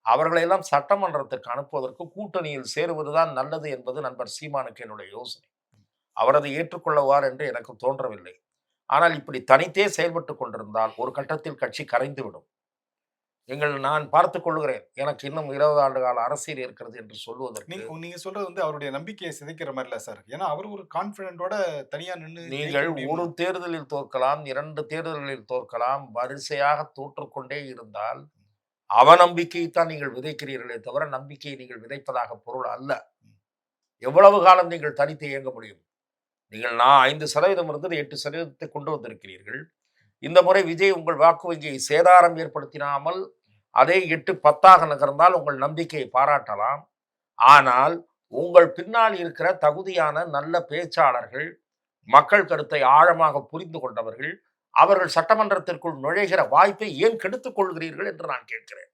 அவர்களையெல்லாம் சட்டமன்றத்திற்கு அனுப்புவதற்கு கூட்டணியில் சேருவதுதான் நல்லது என்பது நண்பர் சீமானுக்கு என்னுடைய யோசனை. அவர் அதை ஏற்றுக்கொள்வார் என்று எனக்கு தோன்றவில்லை. ஆனால் இப்படி தனித்தே செயல்பட்டுக் கொண்டிருந்தால் ஒரு கட்டத்தில் கட்சி கரைந்துவிடும். நான் பார்த்துக் கொள்கிறேன். எனக்கு இன்னும் 20 ஆண்டு கால அரசியல் இருக்கிறது என்று சொல்வதற்கு நீங்க சொல்றது அவருடைய நம்பிக்கையை சிதைக்கிற மாரி இல்ல சார். ஏன்னா அவர் ஒரு கான்ஃபிடென்ட்டோட தனியா நின்னு ஜெயிக்க நீங்கள் முடியுமா? ஒரு தேர்தலில் தோற்கலாம், 2 தேர்தல்களில் தோற்கலாம். வரிசையாக தோற்றுக்கொண்டே இருந்தால் அவநம்பிக்கையைத்தான் நீங்கள் விதைக்கிறீர்களே தவிர நம்பிக்கையை நீங்கள் விதைப்பதாக பொருள் அல்ல. எவ்வளவு காலம் நீங்கள் தனித்து இயங்க முடியும்? நான் 5% இருந்தது 8% கொண்டு வந்திருக்கிறீர்கள். இந்த முறை விஜய் உங்கள் வாக்கு வங்கியை சேதாரம் ஏற்படுத்தினாமல் அதை 8, 10ஆக நகர்ந்தால் உங்கள் நம்பிக்கையை பாராட்டலாம். ஆனால் உங்கள் பின்னால் இருக்கிற தகுதியான நல்ல பேச்சாளர்கள், மக்கள் கருத்தை ஆழமாக புரிந்து கொண்டவர்கள், அவர்கள் சட்டமன்றத்திற்குள் நுழைகிற வாய்ப்பை ஏன் கெடுத்துக் கொள்கிறீர்கள் என்று நான் கேட்கிறேன்.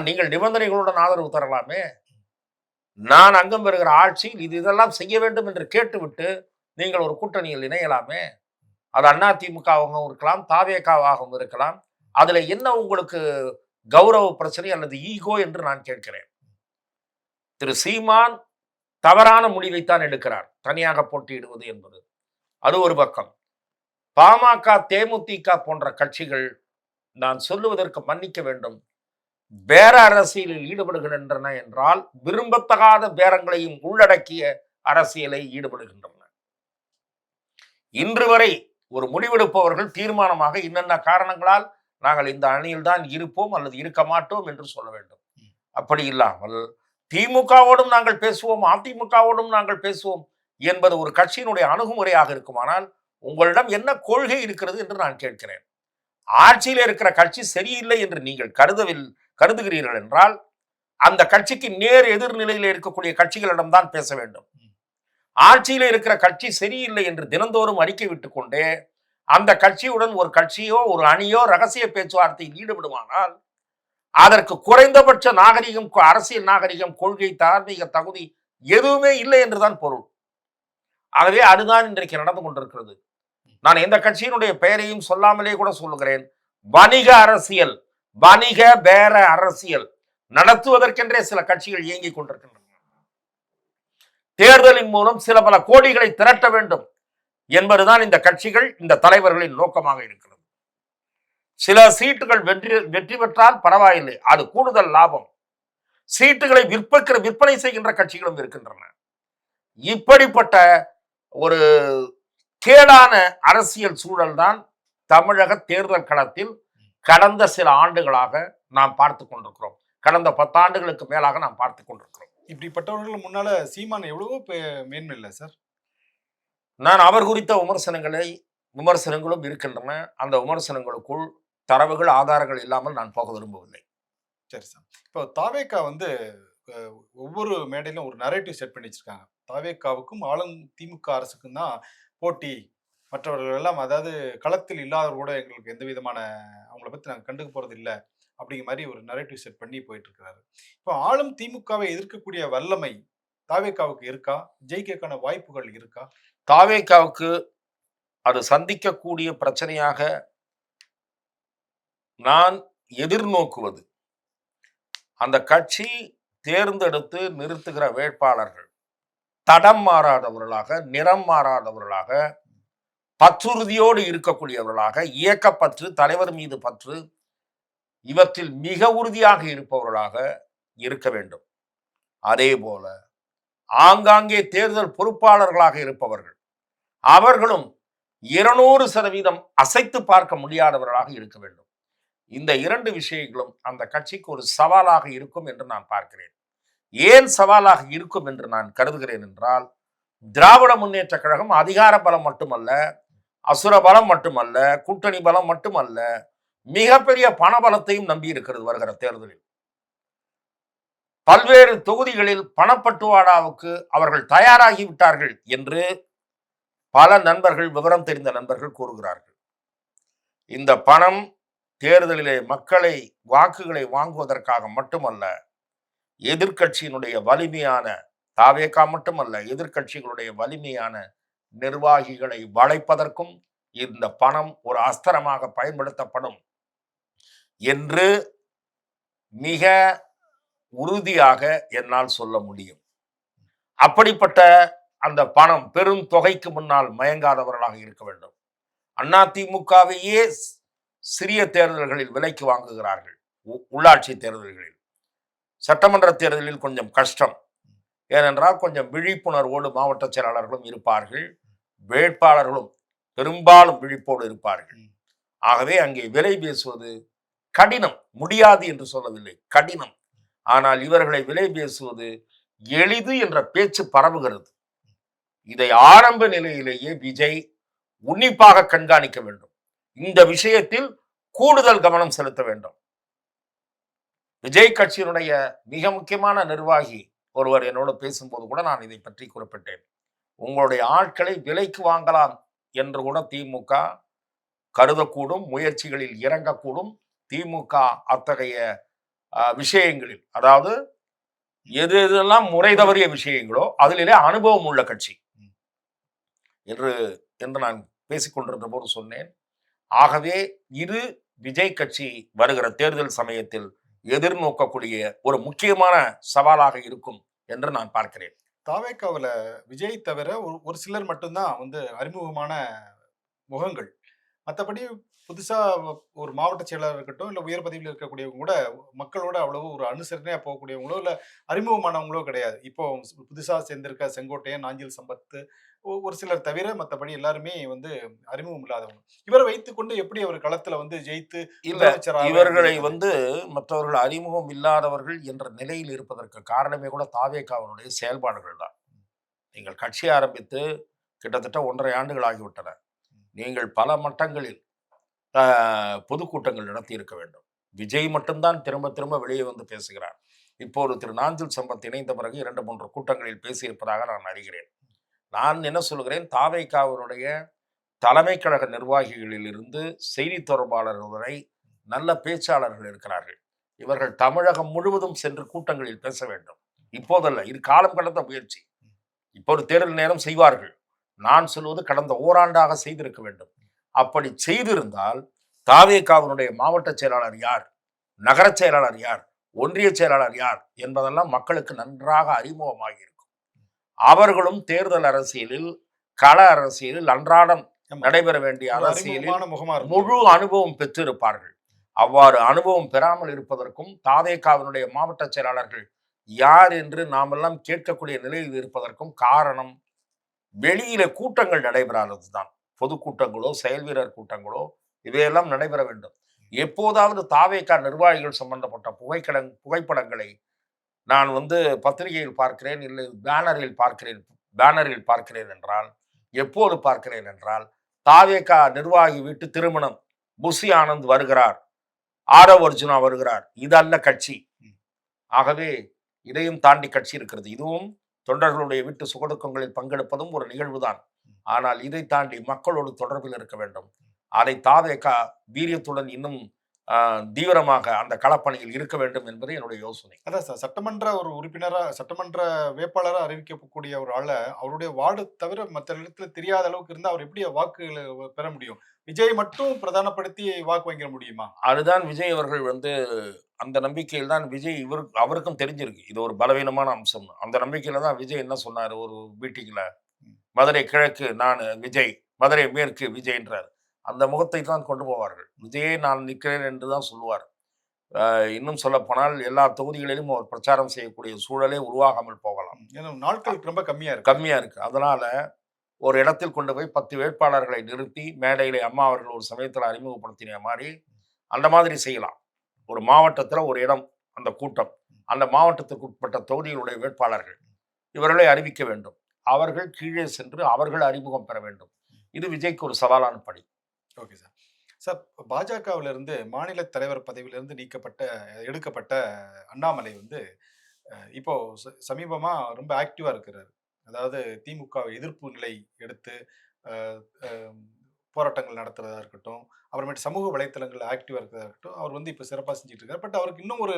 நீங்கள் நிபந்தனைகளுடன் ஆதரவு தரலாமே. நான் அங்கம் பெறுகிற ஆட்சியில் இதெல்லாம் செய்ய வேண்டும் என்று கேட்டுவிட்டு நீங்கள் ஒரு கூட்டணியில் இணையலாமே. அது அதிமுகவும் இருக்கலாம், தாவேகாவாகவும் இருக்கலாம். அதுல என்ன உங்களுக்கு கௌரவ பிரச்சனை அல்லது ஈகோ என்று நான் கேட்கிறேன். திரு சீமான் தவறான முடிவைத்தான் எடுக்கிறார், தனியாக போட்டியிடுவது என்பது. அது ஒரு பக்கம். பாமக, தேமுதிக போன்ற கட்சிகள், நான் சொல்லுவதற்கு மன்னிக்க வேண்டும், பேர அரசியலில் ஈடுபடுகின்றன என்றால் விரும்பத்தகாத பேரங்களையும் உள்ளடக்கிய அரசியலை ஈடுபடுகின்றன. இன்று வரை ஒரு முடிவெடுப்பவர்கள் தீர்மானமாக இன்னென்ன காரணங்களால் நாங்கள் இந்த அணியில் தான் இருப்போம் அல்லது இருக்க மாட்டோம் என்று சொல்ல வேண்டும். அப்படி இல்லாமல் திமுகவோடும் நாங்கள் பேசுவோம், அதிமுகவோடும் நாங்கள் பேசுவோம் என்பது ஒரு கட்சியினுடைய அணுகுமுறையாக இருக்குமானால் உங்களிடம் என்ன கொள்கை இருக்கிறது என்று நான் கேட்கிறேன். ஆட்சியில் இருக்கிற கட்சி சரியில்லை என்று நீங்கள் கருதுகிறீர்கள் என்றால் அந்த கட்சிக்கு நேர் எதிர்நிலையில் இருக்கக்கூடிய கட்சிகளிடம்தான் பேச வேண்டும். ஆட்சியில் இருக்கிற கட்சி சரியில்லை என்று தினந்தோறும் அறிக்கை விட்டுக் கொண்டே அந்த கட்சியுடன் ஒரு கட்சியோ ஒரு அணியோ ரகசிய பேச்சுவார்த்தையில் ஈடுபடுமானால் அதற்கு குறைந்தபட்ச நாகரிகம், அரசியல் நாகரிகம், கொள்கை, தார்மீக தகுதி எதுவுமே இல்லை என்றுதான் பொருள். ஆகவே அதுதான் இன்றைக்கு நடந்து கொண்டிருக்கிறது. நான் எந்த கட்சியினுடைய பெயரையும் சொல்லாமலே கூட சொல்லுகிறேன். வணிக அரசியல், வணிக பேர அரசியல் நடத்துவதற்கென்றே சில கட்சிகள் இயங்கிக் கொண்டிருக்கின்றன. தேர்தலின் மூலம் சில பல கோடிகளை திரட்ட வேண்டும் என்பதுதான் இந்த கட்சிகள், இந்த தலைவர்களின் நோக்கமாக இருக்கிறது. சில சீட்டுகள் வெற்றி பெற்றால் பரவாயில்லை, அது கூடுதல் லாபம். சீட்டுகளை விற்பனை செய்கின்ற கட்சிகளும் இருக்கின்றன. இப்படிப்பட்ட ஒரு கேடான அரசியல் சூழல் தான் தமிழக தேர்தல் களத்தில் கடந்த சில ஆண்டுகளாக நாம் பார்த்து கொண்டிருக்கிறோம். கடந்த 10 ஆண்டுகளுக்கு மேலாக நாம் பார்த்து கொண்டிருக்கிறோம். இப்படிப்பட்டவர்கள் முன்னால சீமான் எவ்வளவோ மேன்மை இல்லை சார். நான் அவர் குறித்த விமர்சனங்களும் இருக்கின்றன. அந்த விமர்சனங்களுக்குள் தரவுகள், ஆதாரங்கள் இல்லாமல் நான் போக விரும்பவில்லை. சரி சார். இப்போ தாவேகா ஒவ்வொரு மேடையிலும் ஒரு நரேட்டிவ் செட் பண்ணி வச்சிருக்காங்க. தாவேகாவுக்கும் ஆளும் திமுக அரசுக்கும் தான் போட்டி. மற்றவர்கள் எல்லாம், அதாவது களத்தில் இல்லாதவர் கூட எங்களுக்கு எந்த விதமான அவங்கள பத்தி நாங்கள் கண்டுக்க போறது இல்லை அப்படிங்கிற மாதிரி ஒரு நரேட்டிவ் செட் பண்ணி போயிட்டு இருக்கிறாரு. இப்போ ஆளும் திமுகவை எதிர்க்கக்கூடிய வல்லமை தாவேகாவுக்கு இருக்கா? ஜெயிக்கான வாய்ப்புகள் இருக்கா? தாவேகாவுக்கு அது சந்திக்கக்கூடிய பிரச்சனையாக நான் எதிர்நோக்குவது, அந்த கட்சி தேர்ந்தெடுத்து நிறுத்துகிற வேட்பாளர்கள் தடம் மாறாதவர்களாக, நிறம் மாறாதவர்களாக, பற்றுறுதியோடு இருக்கக்கூடியவர்களாக, இயக்கப்பற்று, தலைவர் மீது பற்று, இவற்றில் மிக உறுதியாக இருப்பவர்களாக இருக்க வேண்டும். அதே போல ஆங்காங்கே தேர்தல் பொறுப்பாளர்களாக இருப்பவர்கள், அவர்களும் 200% அசைத்து பார்க்க முடியாதவர்களாக இருக்க வேண்டும். இந்த 2 விஷயங்களும் அந்த கட்சிக்கு ஒரு சவாலாக இருக்கும் என்று நான் பார்க்கிறேன். ஏன் சவாலாக இருக்கும் என்று நான் கருதுகிறேன் என்றால், திராவிட முன்னேற்றக் கழகம் அதிகார பலம் மட்டுமல்ல, அசுர பலம் மட்டுமல்ல, கூட்டணி பலம் மட்டுமல்ல, மிகப்பெரிய பணபலத்தையும் நம்பி இருக்கிறது வருகிற தேர்தலில். பல்வேறு தொகுதிகளில் பணப்பட்டுவாடாவுக்கு அவர்கள் தயாராகி விட்டார்கள் என்று பல நண்பர்கள், விவரம் தெரிந்த நண்பர்கள் கூறுகிறார்கள். இந்த பணம் தேர்தலிலே வாக்குகளை வாங்குவதற்காக மட்டுமல்ல, எதிர்க்கட்சியினுடைய வலிமையான தாவேகா மட்டுமல்ல, எதிர்க்கட்சிகளுடைய வலிமையான நிர்வாகிகளை வளைப்பதற்கும் இந்த பணம் ஒரு அஸ்திரமாக பயன்படுத்தப்படும் என்று மிக உறுதியாக என்னால் சொல்ல முடியும். அப்படிப்பட்ட அந்த பணம் பெரும் தொகைக்கு முன்னால் மயங்காதவர்களாக இருக்க வேண்டும். அதிமுகவையே சிறிய தேர்தல்களில் விலைக்கு வாங்குகிறார்கள். உள்ளாட்சி தேர்தல்களில், சட்டமன்ற தேர்தலில் கொஞ்சம் கஷ்டம். ஏனென்றால் கொஞ்சம் விழிப்புணர்வோடு மாவட்ட செயலாளர்களும் இருப்பார்கள், வேட்பாளர்களும் பெரும்பாலும் விழிப்போடு இருப்பார்கள். ஆகவே அங்கே விலை பேசுவது கடினம். முடியாது என்று சொல்லவில்லை, கடினம். ஆனால் இவர்களை விலை பேசுவது எளிது என்ற பேச்சு பரவுகிறது. இதை ஆரம்ப நிலையிலேயே விஜய் உன்னிப்பாக கண்காணிக்க வேண்டும். இந்த விஷயத்தில் கூடுதல் கவனம் செலுத்த வேண்டும். விஜய் கட்சியினுடைய மிக முக்கியமான நிர்வாகி ஒருவர் என்னோடு பேசும்போது கூட நான் இதை பற்றி குறிப்பிட்டேன். உங்களுடைய ஆட்களை விலைக்கு வாங்கலாம் என்று கூட திமுக கருதக்கூடும், முயற்சிகளில் இறங்கக்கூடும். திமுக அத்தகைய விஷயங்களில், அதாவது எது எதெல்லாம் முறை தவறிய விஷயங்களோ அதிலே அனுபவம் உள்ள கட்சி என்று நான் பேசிக்கொண்டிருந்த போது சொன்னேன். ஆகவே இது விஜய் கட்சி வருகிற தேர்தல் சமயத்தில் எதிர்நோக்கக்கூடிய ஒரு முக்கியமான சவாலாக இருக்கும் என்று நான் பார்க்கிறேன். தாவேக்காவில் விஜய் தவிர ஒரு சிலர் மட்டும்தான் அறிமுகமான முகங்கள். மற்றபடி புதுசா ஒரு மாவட்ட செயலாளர் இருக்கட்டும், இல்ல உயர் பதவியில் இருக்கக்கூடியவங்க கூட மக்களோட அவ்வளவு ஒரு அனுசரணையா போகக்கூடியவங்களோ இல்ல அறிமுகமானவங்களோ கிடையாது. இப்போ புதுசா சேர்ந்திருக்க செங்கோட்டையன், நாஞ்சில் சம்பத் ஒரு சிலர் தவிர மற்றபடி எல்லாருமே அறிமுகம் இல்லாதவங்க. இவரை வைத்துக்கொண்டு எப்படி அவர் களத்துல ஜெயித்து இவர்களை மற்றவர்கள் அறிமுகம் இல்லாதவர்கள் என்ற நிலையில் இருப்பதற்கு காரணமே கூட தாவேகாவினுடைய செயல்பாடுகள் தான். நீங்கள் கட்சி ஆரம்பித்து கிட்டத்தட்ட 1.5 ஆண்டுகள் ஆகிவிட்டன. நீங்கள் பல மட்டங்களில் பொதுக்கூட்டங்கள் நடத்தி இருக்க வேண்டும். விஜய் மட்டும்தான் திரும்ப திரும்ப வெளியே பேசுகிறார். இப்போது திரு நாஞ்சில் சம்பத் இணைந்த பிறகு 2-3 கூட்டங்களில் பேசியிருப்பதாக நான் அறிகிறேன். நான் என்ன சொல்கிறேன், தாவேகாவினுடைய தலைமை கழக நிர்வாகிகளில் இருந்து செய்தி தொடர்பாளர்கள் வரை நல்ல பேச்சாளர்கள் இருக்கிறார்கள். இவர்கள் தமிழகம் முழுவதும் சென்று கூட்டங்களில் பேச வேண்டும். இப்போதல்ல, இது காலம் கடந்த முயற்சி. இப்போது தேர்தல் நேரம் செய்வார்கள். நான் சொல்வது கடந்த ஓராண்டாக செய்திருக்க வேண்டும். அப்படி செய்திருந்தால் தாவேகாவினுடைய மாவட்ட செயலாளர் யார், நகர செயலாளர் யார், ஒன்றிய செயலாளர் யார் என்பதெல்லாம் மக்களுக்கு நன்றாக அறிமுகமாகி இருக்கும். அவர்களும் தேர்தல் அரசியலில், கள அரசியலில், அன்றாடம் நடைபெற வேண்டிய அரசியலில் முழு அனுபவம் பெற்றிருப்பார்கள். அவ்வாறு அனுபவம் பெறாமல் இருப்பதற்கும் தாவேகாவினுடைய மாவட்ட செயலாளர்கள் யார் என்று நாமெல்லாம் கேட்கக்கூடிய நிலையில் இருப்பதற்கும் காரணம் வெளியில கூட்டங்கள் நடைபெறாததுதான். பொதுக்கூட்டங்களோ செயல் வீரர் கூட்டங்களோ இவையெல்லாம் நடைபெற வேண்டும். எப்போதாவது தாவேகா நிர்வாகிகள் சம்பந்தப்பட்ட புகைப்படங்களை நான் பத்திரிகையில் பார்க்கிறேன், இல்லை பேனரில் பார்க்கிறேன் என்றால், எப்போது பார்க்கிறேன் என்றால், தாவேகா நிர்வாகி வீட்டு திருமணம், புசி ஆனந்த் வருகிறார், ஆரவ் அர்ஜுனா வருகிறார், இதல்ல கட்சி. ஆகவே இதையும் தாண்டி கட்சி இருக்கிறது. இதுவும் தொண்டர்களுடைய வீட்டு சுகதுக்கங்களில் பங்கெடுப்பதும் ஒரு நிகழ்வுதான். ஆனால் இதை தாண்டி மக்களோடு தொடர்பில் இருக்க வேண்டும். அதை தாவேகா வீரியத்துடன் இன்னும் தீவிரமாக அந்த களப்பணியில் இருக்க வேண்டும் என்பது என்னுடைய யோசனை. அதான் சார், சட்டமன்ற ஒரு உறுப்பினரா, சட்டமன்ற வேட்பாளராக அறிவிக்கக்கூடிய ஒரு ஆளை அவருடைய வார்டு தவிர மற்ற இடத்துல தெரியாத அளவுக்கு இருந்தால் அவர் எப்படி வாக்குகளை பெற முடியும்? விஜய் மட்டும் பிரதானப்படுத்தி வாக்கு வாங்கிட முடியுமா? அதுதான் விஜய் அவர்கள் அந்த நம்பிக்கையில் தான் விஜய் அவருக்கும் தெரிஞ்சிருக்கு இது ஒரு பலவீனமான அம்சம். அந்த நம்பிக்கையில தான் விஜய் என்ன சொன்னார் ஒரு மீட்டிங்ல, மதுரை கிழக்கு நான் விஜய், மதுரை மேற்கு விஜய் என்றார். அந்த முகத்தை தான் கொண்டு போவார்கள். விஜயே நான் நிற்கிறேன் என்று தான் சொல்லுவார். இன்னும் சொல்ல போனால் எல்லா தொகுதிகளிலும் அவர் பிரச்சாரம் செய்யக்கூடிய சூழலே உருவாகாமல் போகலாம். நாட்கள் ரொம்ப கம்மியா இருக்கு. அதனால ஒரு இடத்தில் கொண்டு போய் 10 வேட்பாளர்களை நிறுத்தி மேடையிலே அம்மா அவர்கள் ஒரு சமயத்தில் அறிமுகப்படுத்தின மாதிரி அந்த மாதிரி செய்யலாம். ஒரு மாவட்டத்தில் ஒரு இடம், அந்த கூட்டம், அந்த மாவட்டத்திற்கு உட்பட்ட தொகுதிகளுடைய வேட்பாளர்கள் இவர்களை அறிவிக்க வேண்டும். அவர்கள் கீழே சென்று அவர்கள் அறிமுகம் பெற வேண்டும். இது விஜய்க்கு ஒரு சவாலான பணி. Okay sir. சார், பாஜகவிலிருந்து மாநில தலைவர் பதவியிலிருந்து எடுக்கப்பட்ட அண்ணாமலை வந்து இப்போ சமீபமா ரொம்ப ஆக்டிவா இருக்கிறாரு. அதாவது திமுகவை எதிர்ப்பு நிலை எடுத்து அஹ், அஹ், போராட்டங்கள் நடத்துறதா இருக்கட்டும், அப்புறமேட்டு சமூக வலைத்தளங்கள் ஆக்டிவா இருக்கிறதா இருக்கட்டும், அவர் வந்து இப்ப சிறப்பா செஞ்சுட்டு இருக்காரு. பட் அவருக்கு இன்னும் ஒரு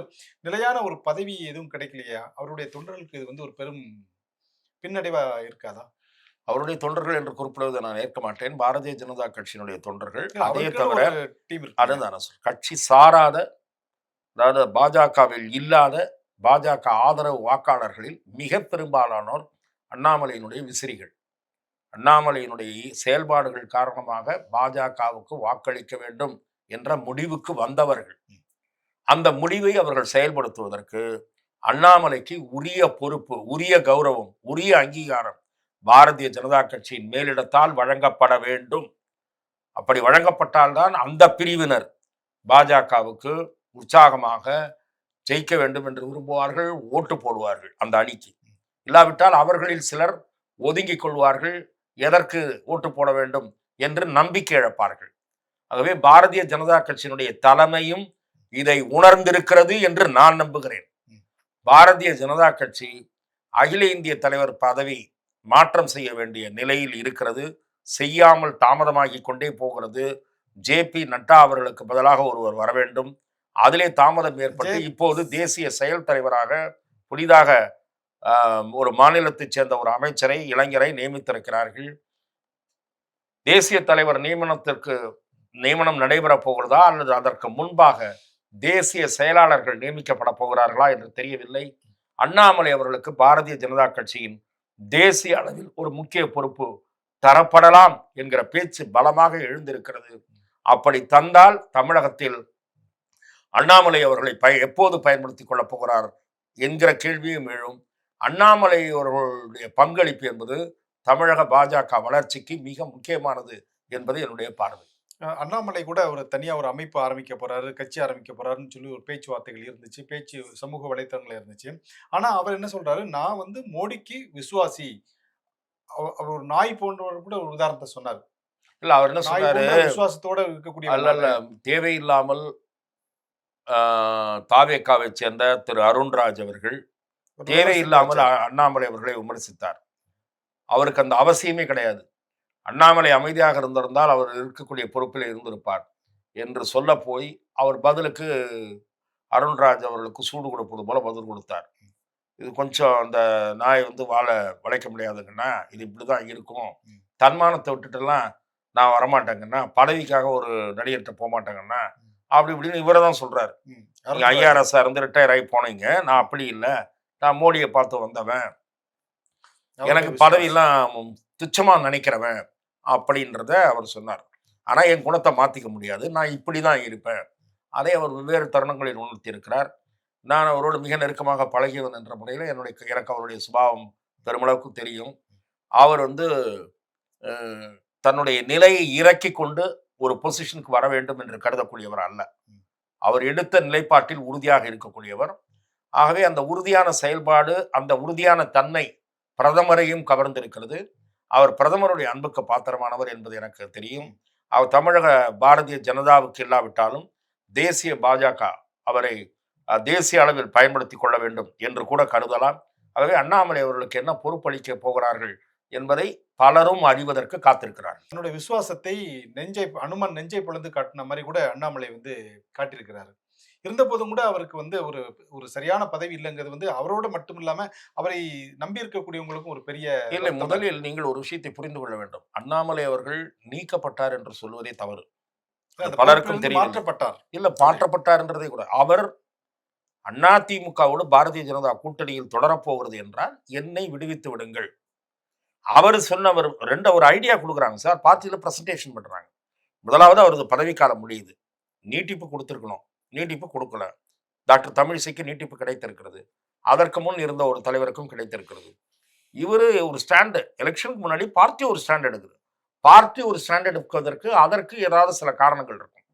நிலையான ஒரு பதவி எதுவும் கிடைக்கலையா? அவருடைய தொண்டர்களுக்கு இது வந்து ஒரு பெரும் பின்னடைவா இருக்காதா? அவருடைய தொண்டர்கள் என்று குறிப்பிடுவதை நான் ஏற்க மாட்டேன். பாரதிய ஜனதா கட்சியினுடைய தொண்டர்கள். அதே அவருக்குன்னு தவிர ஒரு டீம் இருக்கு. அதுதான் நான் சொல்றேன். கட்சி சாராத, அதாவது பாஜகவில் இல்லாத பாஜக ஆதரவு வாக்காளர்களில் மிக பெரும்பாலானோர் அண்ணாமலையினுடைய விசிறிகள். அண்ணாமலையினுடைய செயல்பாடுகள் காரணமாக பாஜகவுக்கு வாக்களிக்க வேண்டும் என்ற முடிவுக்கு வந்தவர்கள். அந்த முடிவை அவர்கள் செயல்படுத்துவதற்கு அண்ணாமலைக்கு உரிய பொறுப்பு, உரிய கௌரவம், உரிய அங்கீகாரம் பாரதிய ஜனதா கட்சியின் மேலிடத்தால் வழங்கப்பட வேண்டும். அப்படி வழங்கப்பட்டால்தான் அந்த பிரிவினர் பாஜகவுக்கு உற்சாகமாக ஜெயிக்க வேண்டும் என்று விரும்புவார்கள், ஓட்டு போடுவார்கள் அந்த அணிக்கு. இல்லாவிட்டால் அவர்களில் சிலர் ஒதுங்கிக் கொள்வார்கள், எதற்கு ஓட்டு போட வேண்டும் என்று நம்பிக்கை இழப்பார்கள். ஆகவே பாரதிய ஜனதா கட்சியினுடைய தலைமையும் இதை உணர்ந்திருக்கிறது என்று நான் நம்புகிறேன். பாரதிய ஜனதா கட்சி அகில இந்திய தலைவர் பதவி மாற்றம் செய்ய வேண்டிய நிலையில் இருக்கிறது. செய்யாமல் தாமதமாகி கொண்டே போகிறது. ஜே.பி. நட்டா அவர்களுக்கு பதிலாக ஒருவர் வர வேண்டும். அதிலே தாமதம் ஏற்பட்டு இப்போது தேசிய செயல் தலைவராக புதிதாக ஒரு மாநிலத்தைச் சேர்ந்த ஒரு அமைச்சரை, இளைஞரை நியமித்திருக்கிறார்கள். தேசிய தலைவர் நியமனம் நடைபெறப் போகிறதா அல்லது அதற்கு முன்பாக தேசிய செயலாளர்கள் நியமிக்கப்பட போகிறார்களா என்று தெரியவில்லை. அண்ணாமலை அவர்களுக்கு பாரதிய ஜனதா கட்சியின் தேசிய அளவில் ஒரு முக்கிய பொறுப்பு தரப்படலாம் என்கிற பேச்சு பலமாக எழுந்திருக்கிறது. அப்படி தந்தால் தமிழகத்தில் அண்ணாமலை அவர்களை எப்போது பயன்படுத்திக் கொள்ளப் போகிறார் என்கிற கேள்வியும் எழும். அண்ணாமலை அவர்களுடைய பங்களிப்பு என்பது தமிழக பாஜக வளர்ச்சிக்கு மிக முக்கியமானது என்பது என்னுடைய பார்வை. அண்ணாமலை கூட ஒரு தனியா ஒரு அமைப்பு ஆரம்பிக்க போறாரு, கட்சி ஆரம்பிக்க போறாருன்னு சொல்லி ஒரு பேச்சுவார்த்தைகள் இருந்துச்சு, பேச்சு சமூக வலைத்தளங்கள் இருந்துச்சு. ஆனா அவர் என்ன சொல்றாரு, நான் வந்து மோடிக்கு விசுவாசி. அவர் ஒரு நாய் போன்றவர் கூட ஒரு உதாரணத்தை சொன்னார். இல்ல, அவர் என்ன சொன்னாரு, விசுவாசத்தோட இருக்கக்கூடிய அல்ல தேவையில்லாமல் தாவேகாவை சேர்ந்த திரு அருண்ராஜ் அவர்கள் தேவையில்லாமல் அண்ணாமலை அவர்களை விமர்சித்தார். அவருக்கு அந்த அவசியமே கிடையாது. அண்ணாமலை அமைதியாக இருந்திருந்தால் அவர் இருக்கக்கூடிய பொறுப்பில் இருந்திருப்பார் என்று சொல்ல போய் அவர் பதிலுக்கு அருண்ராஜ் அவர்களுக்கு சூடு கொடுப்பது போல பதில் கொடுத்தார். இது கொஞ்சம் அந்த நாய் வந்து வளைக்க முடியாதுங்கன்னா இது இப்படிதான் இருக்கும், தன்மானத்தை விட்டுட்டுலாம் நான் வரமாட்டேங்கன்னா, பதவிக்காக ஒரு நடிகர்கிட்ட போக மாட்டேங்கன்னா, அப்படி இப்படின்னு இவரை தான் சொல்றாரு. நீங்க ஐஆர்எஸ் இருந்து ரிட்டையர் ஆகி போனீங்க, நான் அப்படி இல்லை, நான் மோடியை பார்த்து வந்தவன், எனக்கு பதவியெல்லாம் துச்சமா நினைக்கிறவன் அப்படின்றத அவர் சொன்னார். ஆனா என் குணத்தை மாத்திக்க முடியாது, நான் இப்படிதான் இருப்பேன். அதை அவர் வெவ்வேறு தருணங்களில் உணர்த்தி இருக்கிறார். நான் அவரோடு மிக நெருக்கமாக பழகியவன் என்ற முறையில் எனக்கு அவருடைய சுபாவம் பெருமளவுக்கு தெரியும். அவர் வந்து தன்னுடைய நிலையை இறக்கி கொண்டு ஒரு பொசிஷனுக்கு வர வேண்டும் என்று கருதக்கூடியவர் அல்ல. அவர் எடுத்த நிலைப்பாட்டில் உறுதியாக இருக்கக்கூடியவர். ஆகவே அந்த உறுதியான செயல்பாடு, அந்த உறுதியான தன்மை பிரதமரையும் கவர்ந்திருக்கிறது. அவர் பிரதமருடைய அன்புக்கு பாத்திரமானவர் என்பது எனக்கு தெரியும். அவர் தமிழக பாரதிய ஜனதாவுக்கு இல்லாவிட்டாலும் தேசிய பாஜக அவரை தேசிய அளவில் பயன்படுத்தி கொள்ள வேண்டும் என்று கூட கருதலாம். ஆகவே அண்ணாமலை அவர்களுக்கு என்ன பொறுப்பளிக்க போகிறார்கள் என்பதை பலரும் அறிவதற்கு காத்திருக்கிறார். தன்னுடைய விசுவாசத்தை அனுமன் நெஞ்சை பொழுது காட்டின மாதிரி கூட அண்ணாமலை வந்து காட்டியிருக்கிறாரு. இருந்த போதும் கூட அவருக்கு வந்து ஒரு ஒரு சரியான பதவி இல்லைங்கிறது வந்து அவரோட மட்டும் இல்லாம அவரை நம்பி இருக்கக்கூடியவங்களுக்கும் ஒரு பெரிய இல்லை. முதலில் நீங்கள் ஒரு விஷயத்தை புரிந்து கொள்ள வேண்டும். அண்ணாமலை அவர்கள் நீக்கப்பட்டார் என்று சொல்வதே தவறு. பலருக்கும் தெரியும். மாற்றப்பட்டார். இல்ல, மாற்றப்பட்டார் என்றதே கூட. அவர் அதிமுகவோடு பாரதிய ஜனதா கூட்டணியில் தொடரப்போகிறது என்றால் என்னை விடுவித்து விடுங்கள். அவர் சொன்னவர் ஒரு ஐடியா கொடுக்குறாங்க சார். பார்ட்டியில் பிரசன்டேஷன் பண்றாங்க. முதலாவது அவரது பதவிக்காலம் முடியுது, நீட்டிப்பு கொடுத்திருக்கணும், நீட்டிப்பு கொடுக்கல. டாக்டர் தமிழிசைக்கு நீட்டிப்பு கிடைத்திருக்கிறது, அதற்கு முன் இருந்த ஒரு தலைவருக்கும் கிடைத்திருக்கிறது. இவர் ஒரு ஸ்டாண்டு, எலெக்ஷனுக்கு முன்னாடி பார்ட்டி ஒரு ஸ்டாண்ட் எடுக்குது. பார்ட்டி ஒரு ஸ்டாண்ட் எடுப்பதற்கு அதற்கு ஏதாவது சில காரணங்கள் இருக்கும்.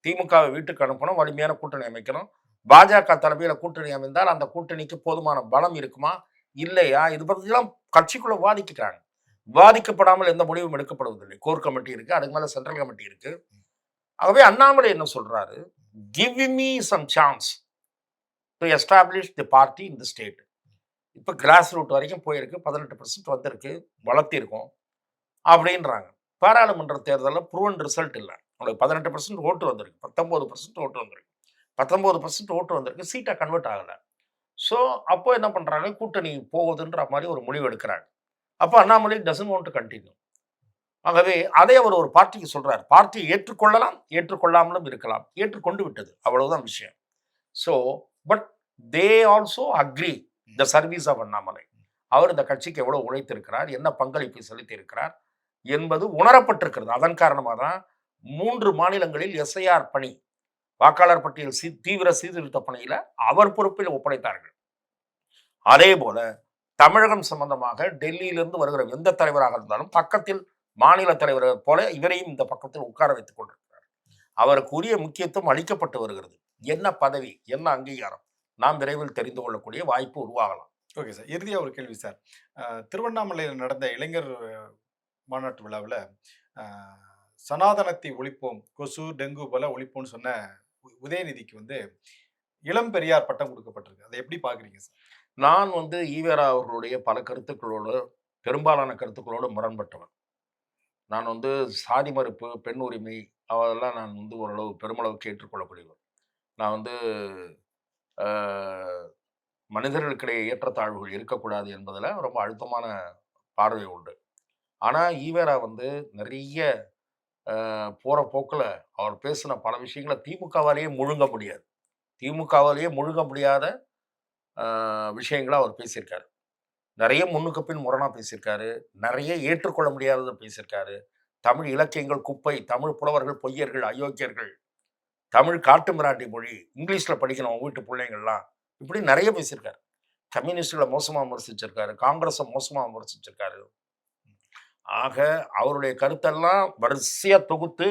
திமுகவை வீட்டுக்கு அனுப்பணும், வலிமையான கூட்டணி அமைக்கணும். பாஜக தலைமையில கூட்டணி அமைந்தால் அந்த கூட்டணிக்கு போதுமான பலம் இருக்குமா இல்லையா, இது பற்றிலாம் கட்சிக்குள்ள வாதிக்கிறாங்க. விவாதிக்கப்படாமல் எந்த முடிவும் எடுக்கப்படுவதில்லை. கோர் கமிட்டி இருக்கு, அதுக்கு மேல சென்ட்ரல் கமிட்டி இருக்கு. ஆகவே அண்ணாமலை என்ன சொல்றாரு, give me some chance to establish the party in the state. இப்போ கிராஸ் ரூட் வரைக்கும் போயிருக்கு, 18% வந்திருக்கு, வளர்த்திருக்கோம் அப்படின்றாங்க. பாராளுமன்ற தேர்தலில் ப்ரூவன் ரிசல்ட் இல்லை. உங்களுக்கு 18% ஓட்டு வந்திருக்கு, 19% ஓட்டு வந்திருக்கு, 19% ஓட்டு வந்திருக்கு, சீட்டை கன்வெர்ட் ஆகலை. ஸோ அப்போ என்ன பண்ணுறாங்க, கூட்டணி போகுதுன்ற மாதிரி ஒரு முடிவு எடுக்கிறாங்க. அப்போ Annamalai doesn't want to continue. ஆகவே அதை அவர் ஒரு பார்ட்டிக்கு சொல்றார். பார்ட்டியை ஏற்றுக்கொள்ளலாம், ஏற்றுக்கொள்ளாமலும் இருக்கலாம். ஏற்றுக்கொண்டு விட்டது, அவ்வளவுதான் விஷயம். So but they also agree the service of Annamalai. அவர் இந்த கட்சிக்கு எவ்வளவு உழைத்திருக்கிறார், என்ன பங்களிப்பை செலுத்தி இருக்கிறார் என்பது உணரப்பட்டிருக்கிறது. அதன் காரணமாக தான் 3 மாநிலங்களில் எஸ்ஐஆர் பணி, வாக்காளர் பட்டியல் தீவிர சீர்திருத்த பணியில அவர் பொறுப்பில் ஒப்படைத்தார்கள். அதே போல தமிழகம் சம்பந்தமாக டெல்லியிலிருந்து வருகிற எந்த தலைவராக இருந்தாலும் பக்கத்தில் மாநில தலைவரை போல இவரையும் இந்த பக்கத்தில் உட்கார வைத்துக் கொண்டிருக்கிறார். அவருக்கு உரிய முக்கியத்துவம் அளிக்கப்பட்டு வருகிறது. என்ன பதவி, என்ன அங்கீகாரம், நாம் விரைவில் தெரிந்து கொள்ளக்கூடிய வாய்ப்பு உருவாகலாம். ஓகே சார், இறுதியா ஒரு கேள்வி சார். திருவண்ணாமலையில் நடந்த இளைஞர் மாநாட்டு விழாவில் சனாதனத்தை ஒழிப்போம், கொசு டெங்கு போல ஒழிப்போம்னு சொன்ன உதயநிதிக்கு வந்து இளம் பெரியார் பட்டம் கொடுக்கப்பட்டிருக்கு. அதை எப்படி பாக்குறீங்க சார்? நான் ஈவேரா அவர்களுடைய பல கருத்துக்களோடு, பெரும்பாலான கருத்துக்களோடு முரண்பட்டவன். நான் சாதி மறுப்பு, பெண் உரிமை அதெல்லாம் நான் ஓரளவு பெருமளவுக்கு ஏற்றுக்கொள்ளக்கூடியவர். நான் மனிதர்களுக்கிடையே ஏற்றத்தாழ்வுகள் இருக்கக்கூடாது என்பதில் ரொம்ப அழுத்தமான பார்வை உண்டு. ஆனால் ஈவேரா நிறைய போகிற போக்கில் அவர் பேசின பல விஷயங்களை திமுகவாலேயே முழுங்க முடியாது, திமுகவாலேயே முழுங்க முடியாத விஷயங்களை அவர் பேசியிருக்காரு. நிறைய முன்னுக்கு பின் முரணா பேசியிருக்காரு, நிறைய ஏற்றுக்கொள்ள முடியாததை பேசியிருக்காரு. தமிழ் இலக்கியங்கள் குப்பை, தமிழ் புலவர்கள் பொய்யர்கள், அயோக்கியர்கள், தமிழ் காட்டு மிராட்டி மொழி, இங்கிலீஷில் படிக்கணும் வீட்டு பிள்ளைங்கள்லாம், இப்படி நிறைய பேசியிருக்காரு. கம்யூனிஸ்டுகளை மோசமாக விமர்சிச்சிருக்காரு, காங்கிரஸை மோசமாக விமர்சிச்சிருக்காரு. ஆக அவருடைய கருத்தெல்லாம் வரிசையாக தொகுத்து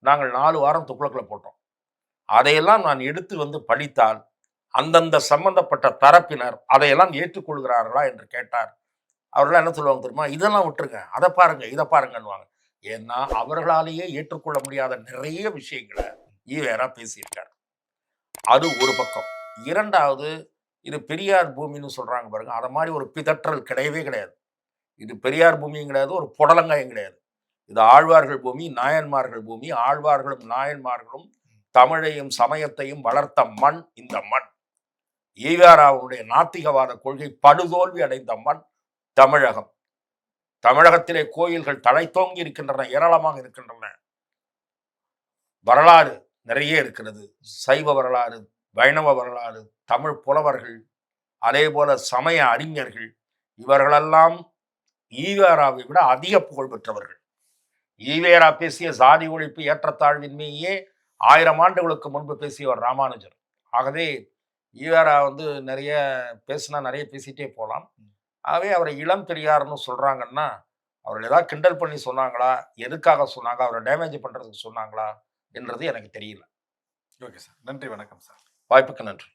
நாங்கள் 4 வாரம் துக்ளக்கில் போட்டோம். அதையெல்லாம் நான் எடுத்து படித்தால் அந்தந்த சம்பந்தப்பட்ட தரப்பினர் அதையெல்லாம் ஏற்றுக்கொள்கிறார்களா என்று கேட்டார். அவர்களாம் என்ன சொல்லுவாங்க தெரியுமா, இதெல்லாம் விட்டுருங்க, அதை பாருங்க, இதை பாருங்கன்னுவாங்க. ஏன்னா அவர்களாலேயே ஏற்றுக்கொள்ள முடியாத நிறைய விஷயங்களை ஈவேரா பேசியிருக்கார். அது ஒரு பக்கம். இரண்டாவது, இது பெரியார் பூமின்னு சொல்றாங்க பாருங்க, அதை மாதிரி ஒரு பிதற்றல் கிடையவே கிடையாது. இது பெரியார் பூமியும் கிடையாது, ஒரு புடலங்காயும் கிடையாது. இது ஆழ்வார்கள் பூமி, நாயன்மார்கள் பூமி. ஆழ்வார்களும் நாயன்மார்களும் தமிழையும் சமயத்தையும் வளர்த்த மண் இந்த மண். ஈவேராவுடைய நாத்திகவாத கொள்கை படுதோல்வி அடைந்த மண் தமிழகம். தமிழகத்திலே கோயில்கள் தழைத்தோங்கி இருக்கின்றன, ஏராளமாக இருக்கின்றன. வரலாறு நிறைய இருக்கிறது, சைவ வரலாறு, வைணவ வரலாறு, தமிழ் புலவர்கள், அதே போல சமய அறிஞர்கள், இவர்களெல்லாம் ஈவேராவை விட அதிக புகழ் பெற்றவர்கள். ஈவேரா பேசிய சாதி ஒழிப்பு, ஏற்றத்தாழ்வின்மையே 1000 ஆண்டுகளுக்கு முன்பு பேசியவர் ராமானுஜர். ஆகவே ஈவேரா நிறைய பேசினா நிறைய பேசிட்டே போகலாம். ஆகவே அவரை இளம் பெரியார்னு சொல்றாங்கன்னா, அவர்கள் ஏதாவது கிண்டல் பண்ணி சொன்னாங்களா, எதுக்காக சொன்னாங்க, அவரை டேமேஜ் பண்றதுக்கு சொன்னாங்களா என்றது எனக்கு தெரியல. ஓகே சார், நன்றி, வணக்கம் சார். வாய்ப்புக்கு நன்றி.